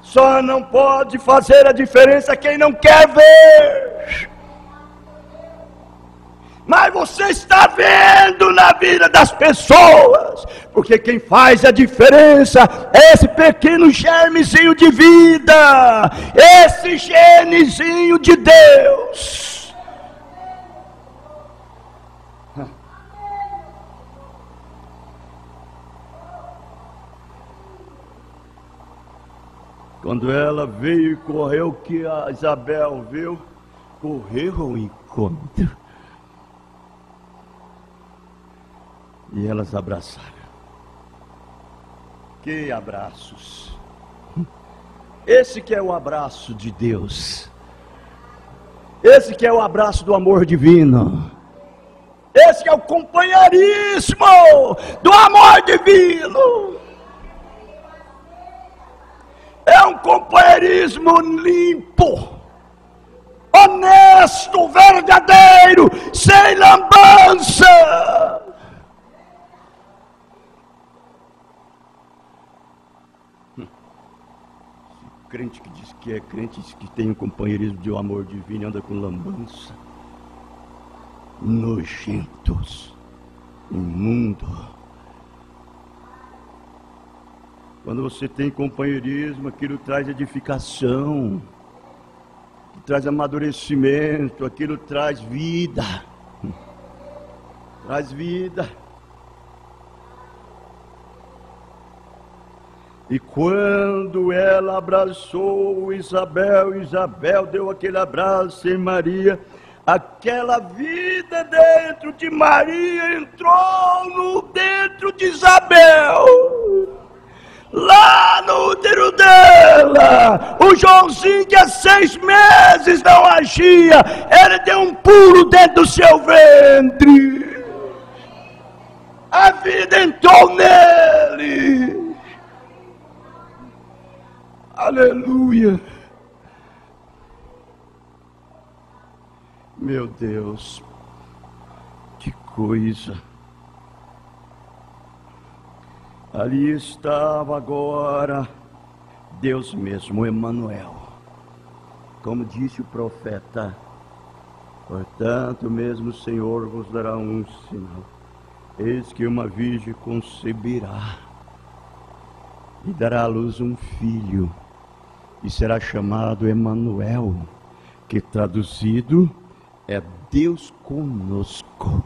Só não pode fazer a diferença quem não quer ver. Mas você está vendo na vida das pessoas, porque quem faz a diferença é esse pequeno germezinho de vida, esse genezinho de Deus. Quando ela veio e correu, que a Isabel viu, correu ao encontro. E elas abraçaram. Que abraços! Esse que é o abraço de Deus. Esse que é o abraço do amor divino. Esse que é o companheirismo do amor divino. É um companheirismo limpo, honesto, verdadeiro, sem lambança. Crente que diz que é crente, diz que tem um companheirismo de amor divino e anda com lambança. Nojentos, imundo. Quando você tem companheirismo, aquilo traz edificação, traz amadurecimento, aquilo traz vida. Traz vida. E quando ela abraçou Isabel, Isabel deu aquele abraço em Maria, aquela vida dentro de Maria entrou dentro de Isabel. Lá no útero dela, o Joãozinho que há 6 meses não agia, ele deu um pulo dentro do seu ventre. A vida entrou nele. Aleluia. Meu Deus, que coisa. Ali estava agora Deus mesmo, Emanuel. Como disse o profeta, portanto mesmo o Senhor vos dará um sinal. Eis que uma virgem conceberá e dará à luz um filho, e será chamado Emanuel, que traduzido é Deus conosco.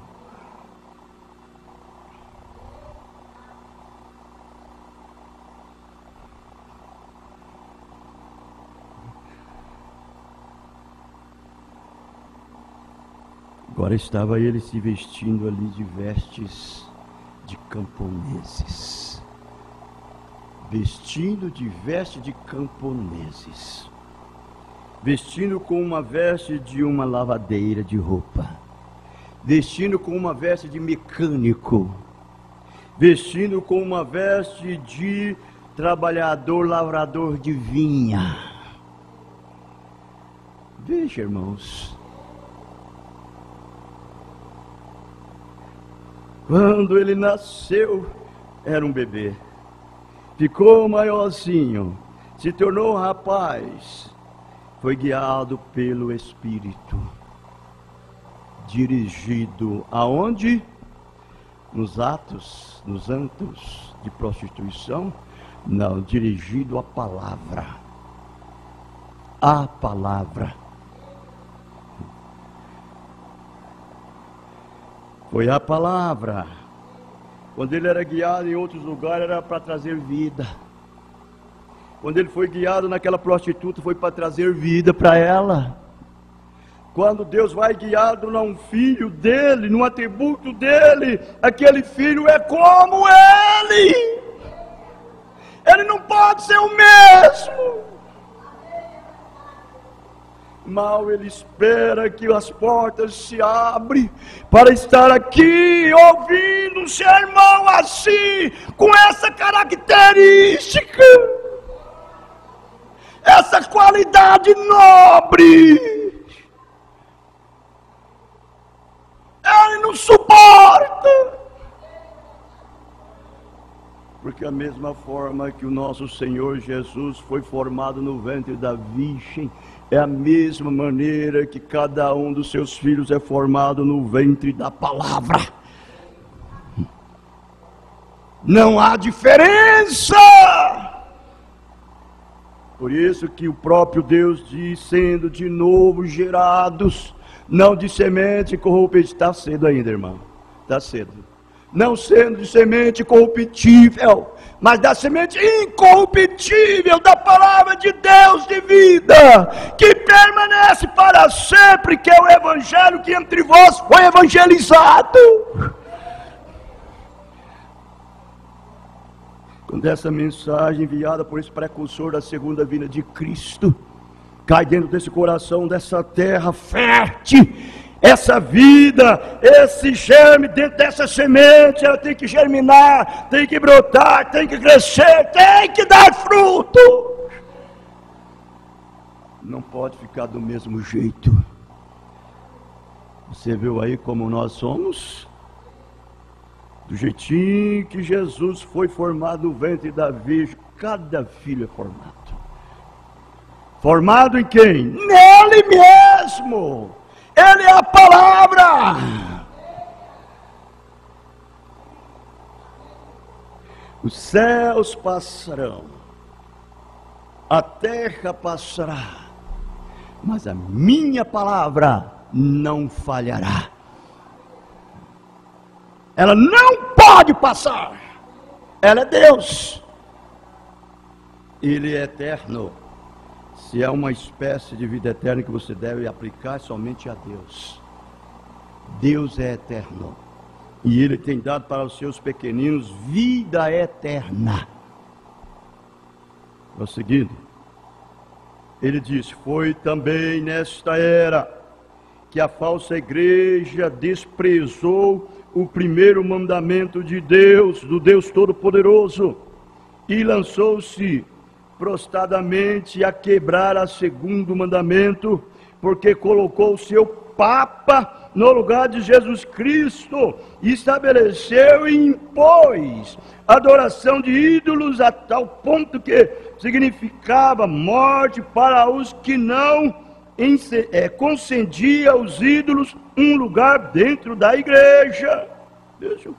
Agora estava ele se vestindo ali de vestes de camponeses. Vestindo de veste de camponeses. Vestindo com uma veste de uma lavadeira de roupa. Vestindo com uma veste de mecânico. Vestindo com uma veste de trabalhador, lavrador de vinha. Veja, irmãos. Quando ele nasceu, era um bebê. Ficou maiorzinho, se tornou um rapaz. Foi guiado pelo Espírito. Dirigido aonde? Nos antros de prostituição? Não, dirigido à palavra. A palavra. Foi a palavra. Quando ele era guiado em outros lugares, era para trazer vida. Quando ele foi guiado naquela prostituta, foi para trazer vida para ela. Quando Deus vai guiado num filho dele, num atributo dele, aquele filho é como ele. Ele não pode ser o mesmo. Mal ele espera que as portas se abrem para estar aqui ouvindo um sermão assim, com essa característica, essa qualidade nobre. Ele não suporta. Porque a mesma forma que o nosso Senhor Jesus foi formado no ventre da virgem, é a mesma maneira que cada um dos seus filhos é formado no ventre da palavra. Não há diferença. Por isso que o próprio Deus diz, sendo de novo gerados, não de semente corruptível. Está cedo ainda, irmão, está cedo. Não sendo de semente corruptível, mas da semente incorruptível, da palavra de Deus de vida, que permanece para sempre, que é o evangelho que entre vós foi evangelizado. Quando essa mensagem enviada por esse precursor da segunda vinda de Cristo cai dentro desse coração, dessa terra fértil, essa vida, esse germe dentro dessa semente, ela tem que germinar, tem que brotar, tem que crescer, tem que dar fruto. Não pode ficar do mesmo jeito. Você viu aí como nós somos? Do jeitinho que Jesus foi formado no ventre da Virgem, cada filho é formado. Formado em quem? Nele mesmo. Ele é a palavra. Os céus passarão, a terra passará, mas a minha palavra não falhará. Ela não pode passar. Ela é Deus. Ele é eterno. Se é uma espécie de vida eterna que você deve aplicar somente a Deus. Deus é eterno. E Ele tem dado para os seus pequeninos vida eterna. Prosseguindo, Ele disse, foi também nesta era que a falsa igreja desprezou o primeiro mandamento de Deus, do Deus Todo-Poderoso, e lançou-se prostradamente a quebrar o segundo mandamento, porque colocou o seu Papa no lugar de Jesus Cristo, e estabeleceu e impôs adoração de ídolos a tal ponto que significava morte para os que não concedia aos ídolos um lugar dentro da igreja. Veja.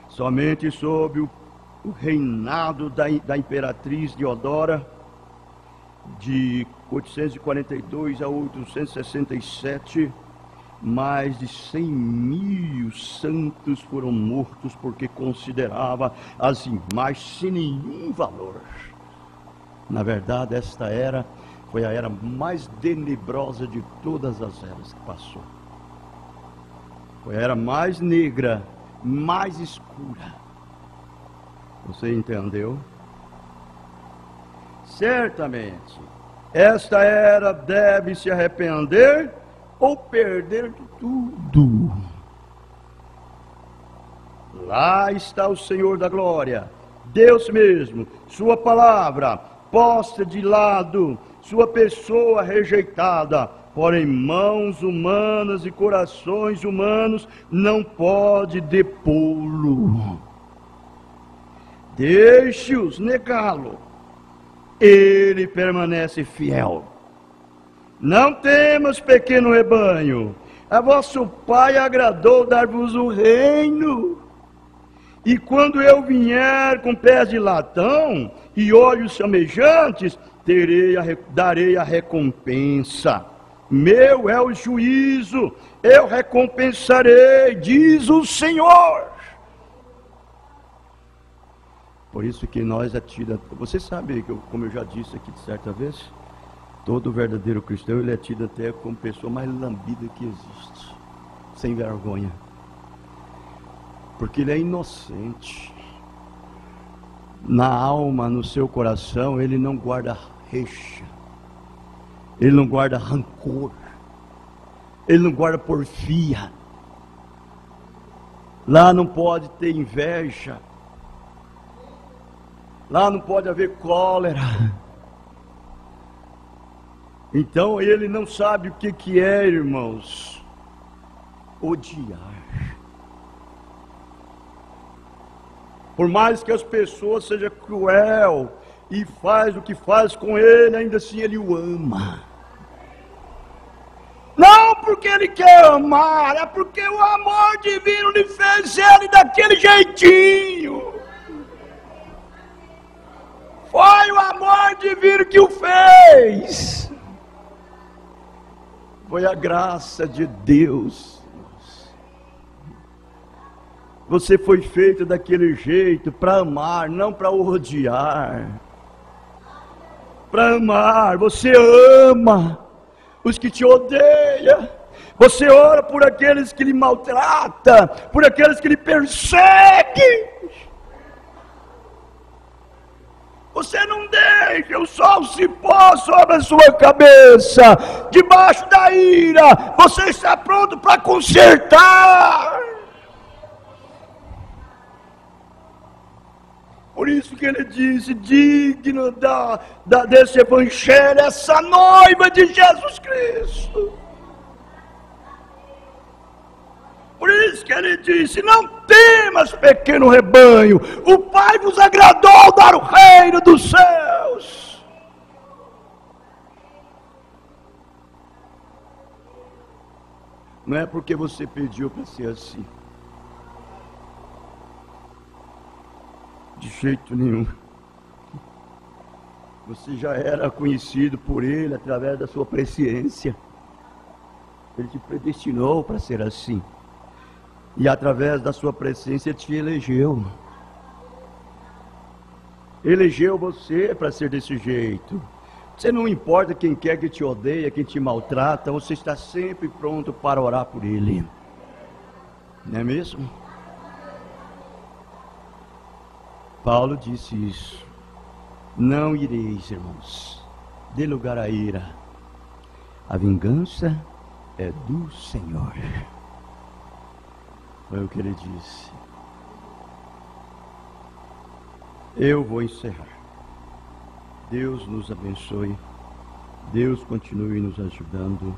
Somente sob o reinado da imperatriz Deodora, de 842 a 867, mais de 100.000 santos foram mortos porque considerava as imagens sem nenhum valor. Na verdade, esta era foi a era mais tenebrosa de todas as eras que passou. Foi a era mais negra, mais escura. Você entendeu? Certamente, esta era deve se arrepender ou perder tudo. Lá está o Senhor da glória, Deus mesmo, sua palavra posta de lado, sua pessoa rejeitada, porém mãos humanas e corações humanos não pode depô-lo. Deixe-os negá-lo, ele permanece fiel. Não temas, pequeno rebanho, a vosso Pai agradou dar-vos o reino. E quando eu vier com pés de latão e olhos chamejantes, darei a recompensa. Meu é o juízo, eu recompensarei, diz o Senhor. Por isso que nós você sabe, como eu já disse aqui de certa vez, Todo verdadeiro cristão, ele é tido até como pessoa mais lambida que existe, sem vergonha, porque ele é inocente. Na alma, no seu coração, ele não guarda recha, ele não guarda rancor, ele não guarda porfia. Lá não pode ter inveja, lá não pode haver cólera. Então ele não sabe o que é, irmãos, odiar. Por mais que as pessoas sejam cruel e faz o que faz com ele, ainda assim ele o ama. Não porque ele quer amar, é porque o amor divino lhe fez ele daquele jeitinho. Foi o amor divino que o fez. Foi a graça de Deus. Você foi feito daquele jeito para amar, não para odiar. Para amar, você ama os que te odeiam. Você ora por aqueles que lhe maltratam, por aqueles que lhe perseguem. Você não deixa o sol se pôr sobre a sua cabeça, debaixo da ira. Você está pronto para consertar. Por isso que ele disse, digno desse evangelho, essa noiva de Jesus Cristo. Por isso que ele disse, não temas, pequeno rebanho, o Pai vos agradou dar o reino dos céus. Não é porque você pediu para ser assim. De jeito nenhum. Você já era conhecido por Ele através da sua presciência. Ele te predestinou para ser assim. E através da sua presciência Ele te elegeu. Elegeu você para ser desse jeito. Você não importa quem quer que te odeia, quem te maltrata, você está sempre pronto para orar por ele. Não é mesmo? Paulo disse isso. Não ireis, irmãos, dê lugar à ira. A vingança é do Senhor. Foi o que ele disse. Eu vou encerrar. Deus nos abençoe. Deus continue nos ajudando.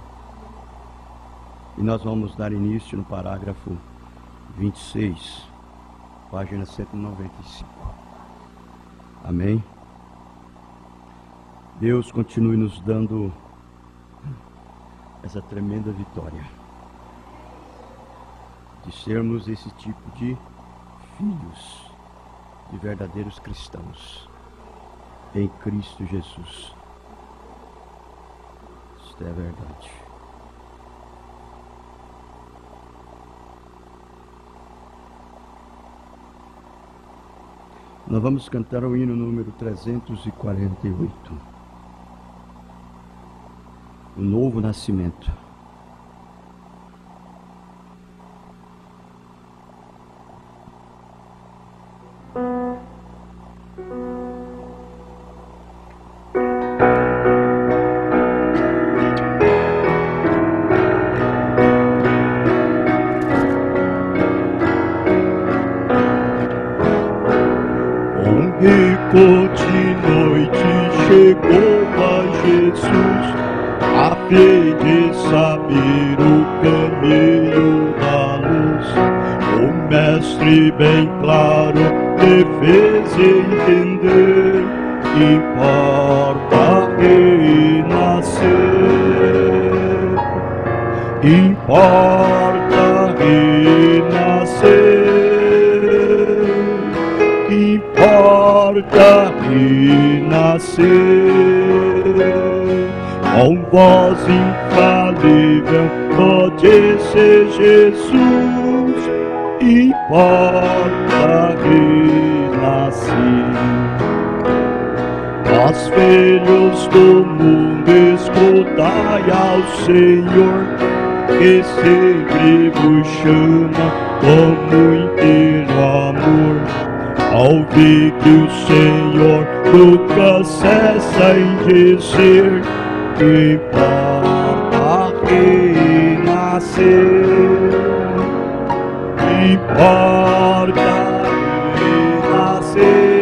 E nós vamos dar início no parágrafo 26, página 195. Amém? Deus continue nos dando essa tremenda vitória de sermos esse tipo de filhos, de verdadeiros cristãos em Cristo Jesus. Isto é a verdade. Nós vamos cantar o hino número 348. O novo nascimento.
Bem claro, me fez entender, importa renascer, importa renascer, importa renascer, com voz infalível pode ser Jesus. Importa renascer. Os filhos do mundo dai ao Senhor, que sempre vos chama com muito amor. Ao ver que o Senhor nunca cessa em dizer, importa renascer, importa renascer.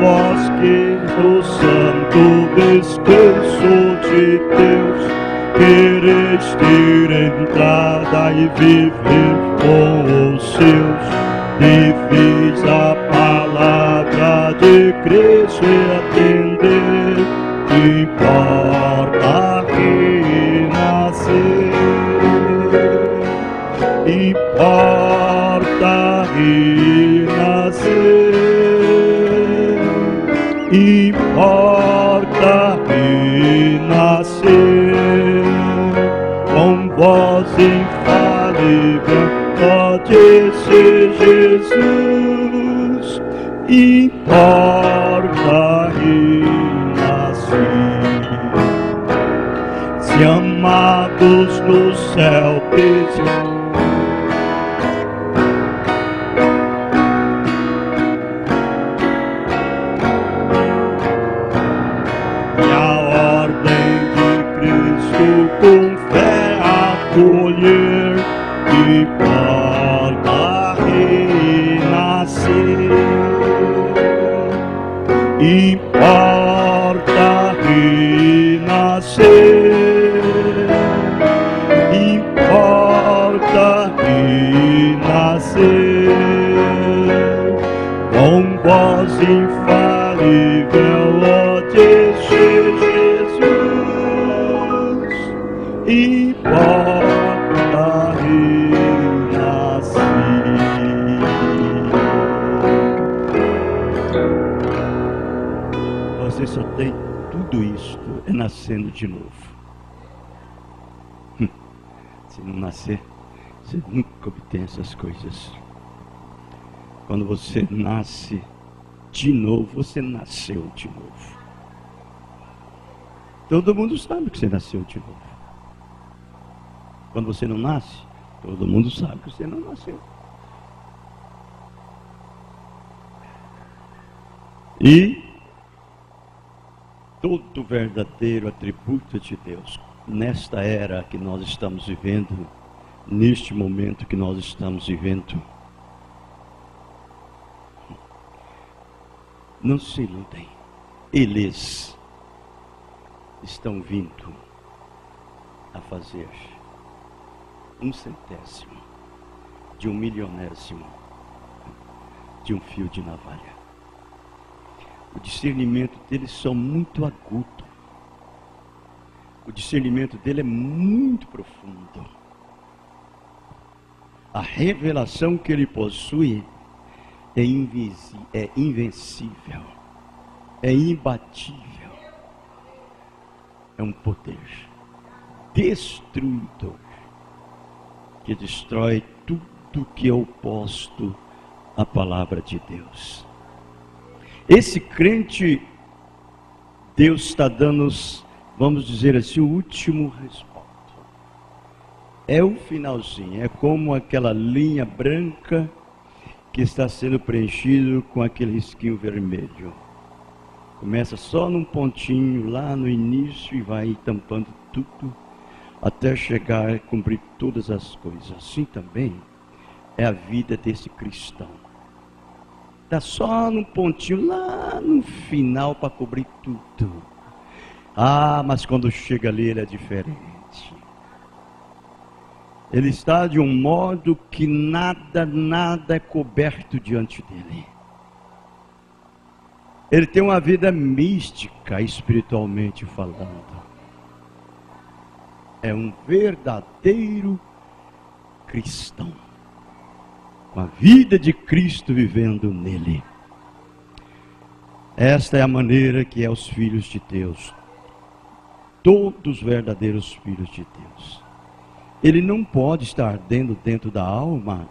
Vós que no santo descanso de Deus quereis ter entrada e viver com os seus, deveis a palavra de Cristo e atender. Importa renascer, importa renascer, importa renascer, com voz infalível pode ser Jesus, importa renascer. Se amados no céu pedirão, com fé acolher, importa renascer, importa renascer, importa renascer, com voz infalível ó dizer Jesus, importa renascer. Você só tem tudo isto é nascendo de novo. Se não nascer, você nunca obtém essas coisas. Quando você nasce de novo, você nasceu de novo. Todo mundo sabe que você nasceu de novo. Quando você não nasce, todo mundo sabe que você não nasceu. E todo verdadeiro atributo de Deus, nesta era que nós estamos vivendo, neste momento que nós estamos vivendo, não se iludem, eles estão vindo a fazer 1/100 de 1/1000 de um fio de navalha. O discernimento deles são muito agudo. O discernimento dele é muito profundo. A revelação que ele possui é invencível, é imbatível. É um poder destruidor que destrói tudo que é oposto à palavra de Deus. Esse crente, Deus está dando, vamos dizer assim, o último respaldo. É o finalzinho, é como aquela linha branca que está sendo preenchido com aquele risquinho vermelho. Começa só num pontinho lá no início e vai tampando tudo até chegar a cumprir todas as coisas. Assim também é a vida desse cristão. Está só num pontinho lá no final para cobrir tudo. Ah, mas quando chega ali ele é diferente. Ele está de um modo que nada é coberto diante dele. Ele tem uma vida mística, espiritualmente falando. É um verdadeiro cristão, com a vida de Cristo vivendo nele.
Esta é a maneira que é os filhos de Deus. Todos os verdadeiros filhos de Deus. Ele não pode estar ardendo dentro da alma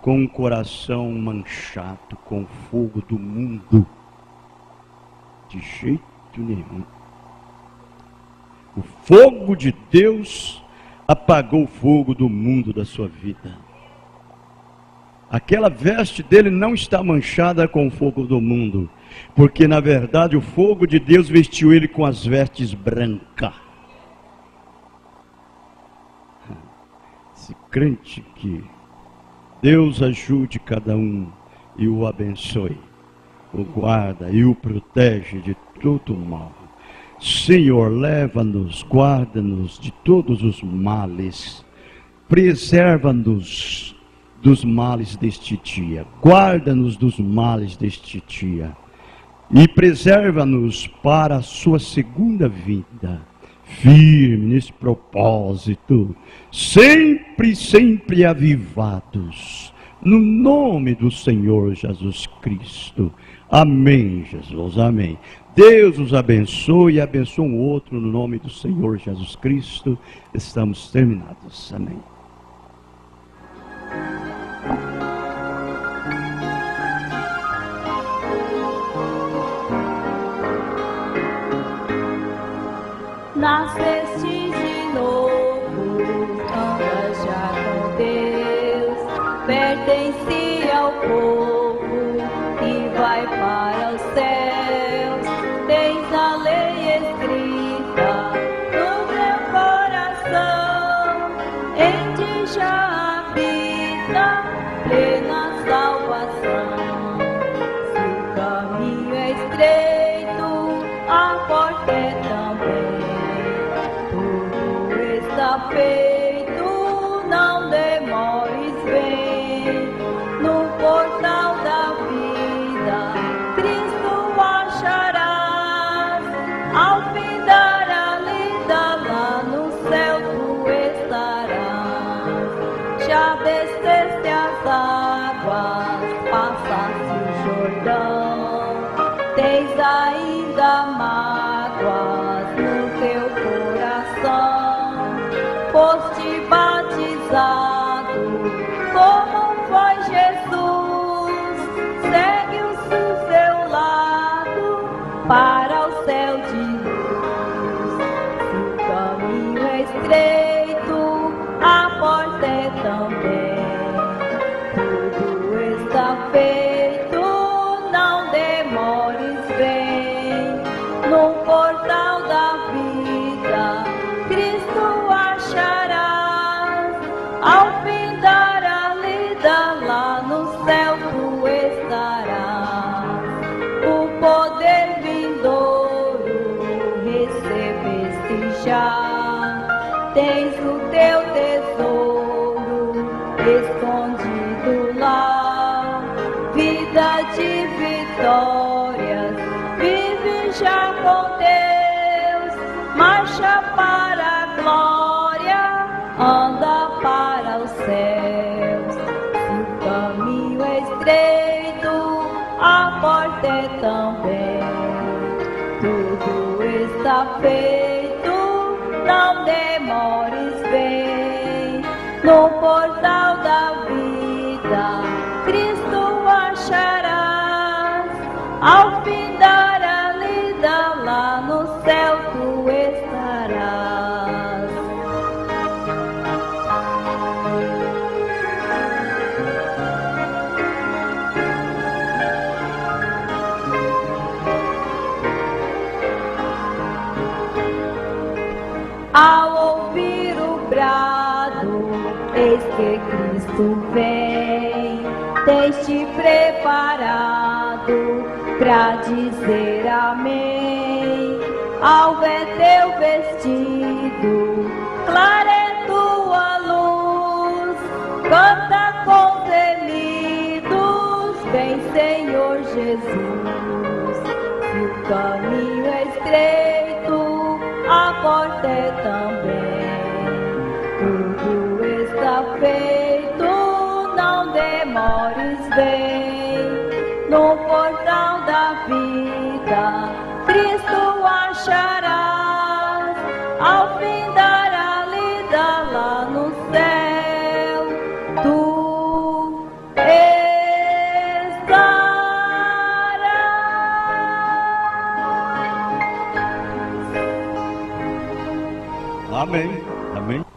com um coração manchado com o fogo do mundo. De jeito nenhum. O fogo de Deus apagou o fogo do mundo da sua vida. Aquela veste dele não está manchada com o fogo do mundo, porque na verdade o fogo de Deus vestiu ele com as vestes brancas. Esse crente que Deus ajude cada um e o abençoe, o guarda e o protege de todo mal. Senhor, leva-nos, guarda-nos de todos os males, preserva-nos dos males deste dia, guarda-nos dos males deste dia e preserva-nos para a sua segunda vida, firme nesse propósito, sempre, sempre avivados, no nome do Senhor Jesus Cristo. Amém, Jesus, amém. Deus os abençoe e abençoe um outro no nome do Senhor Jesus Cristo. Estamos terminados. Amém.
Nasceste de novo, andas já com Deus, pertence ao povo e vai para os céus. Tens a lei escrita no teu coração, em ti já habita plena salvação. Se o caminho é estreito, a porta é também. Tudo está feito, não demores, vem no portal da vida, Cristo acharás. Ao findar a lida, lá no céu tu estarás. Já desceste as águas, passaste o Jordão, tens ainda mágoas no teu coração. Foste batizado como foi Jesus, segue o seu lado para o céu de luz. Se o caminho é estreito, a porta é também. Tudo está feito, não demores, vem no portal da vida, Cristo acharás. Ao findar a lida, lá no céu tu estarás. O poder vindouro recebeste já, tens o teu tesouro escondido lá. Vida de vitórias, vive já com Deus, marcha para a glória, anda para os céus. Se o caminho é estreito, a porta é também. Tudo está feito, não demores, vem no portal da vida, Cristo acharás. Ao findar a lida, lá no céu tu estarás. Ao ouvir o brado, eis que Cristo vem, tens-te preparado pra dizer amém. Alvo é teu vestido, clara é tua luz, canta com gemidos, vem Senhor Jesus. Se o caminho é estreito, a porta é também. Tudo está feito, não demores, vem no portal da vida. Cristo acharás ao findar a lida lá no céu. Tu estarás.
Amém. Amém.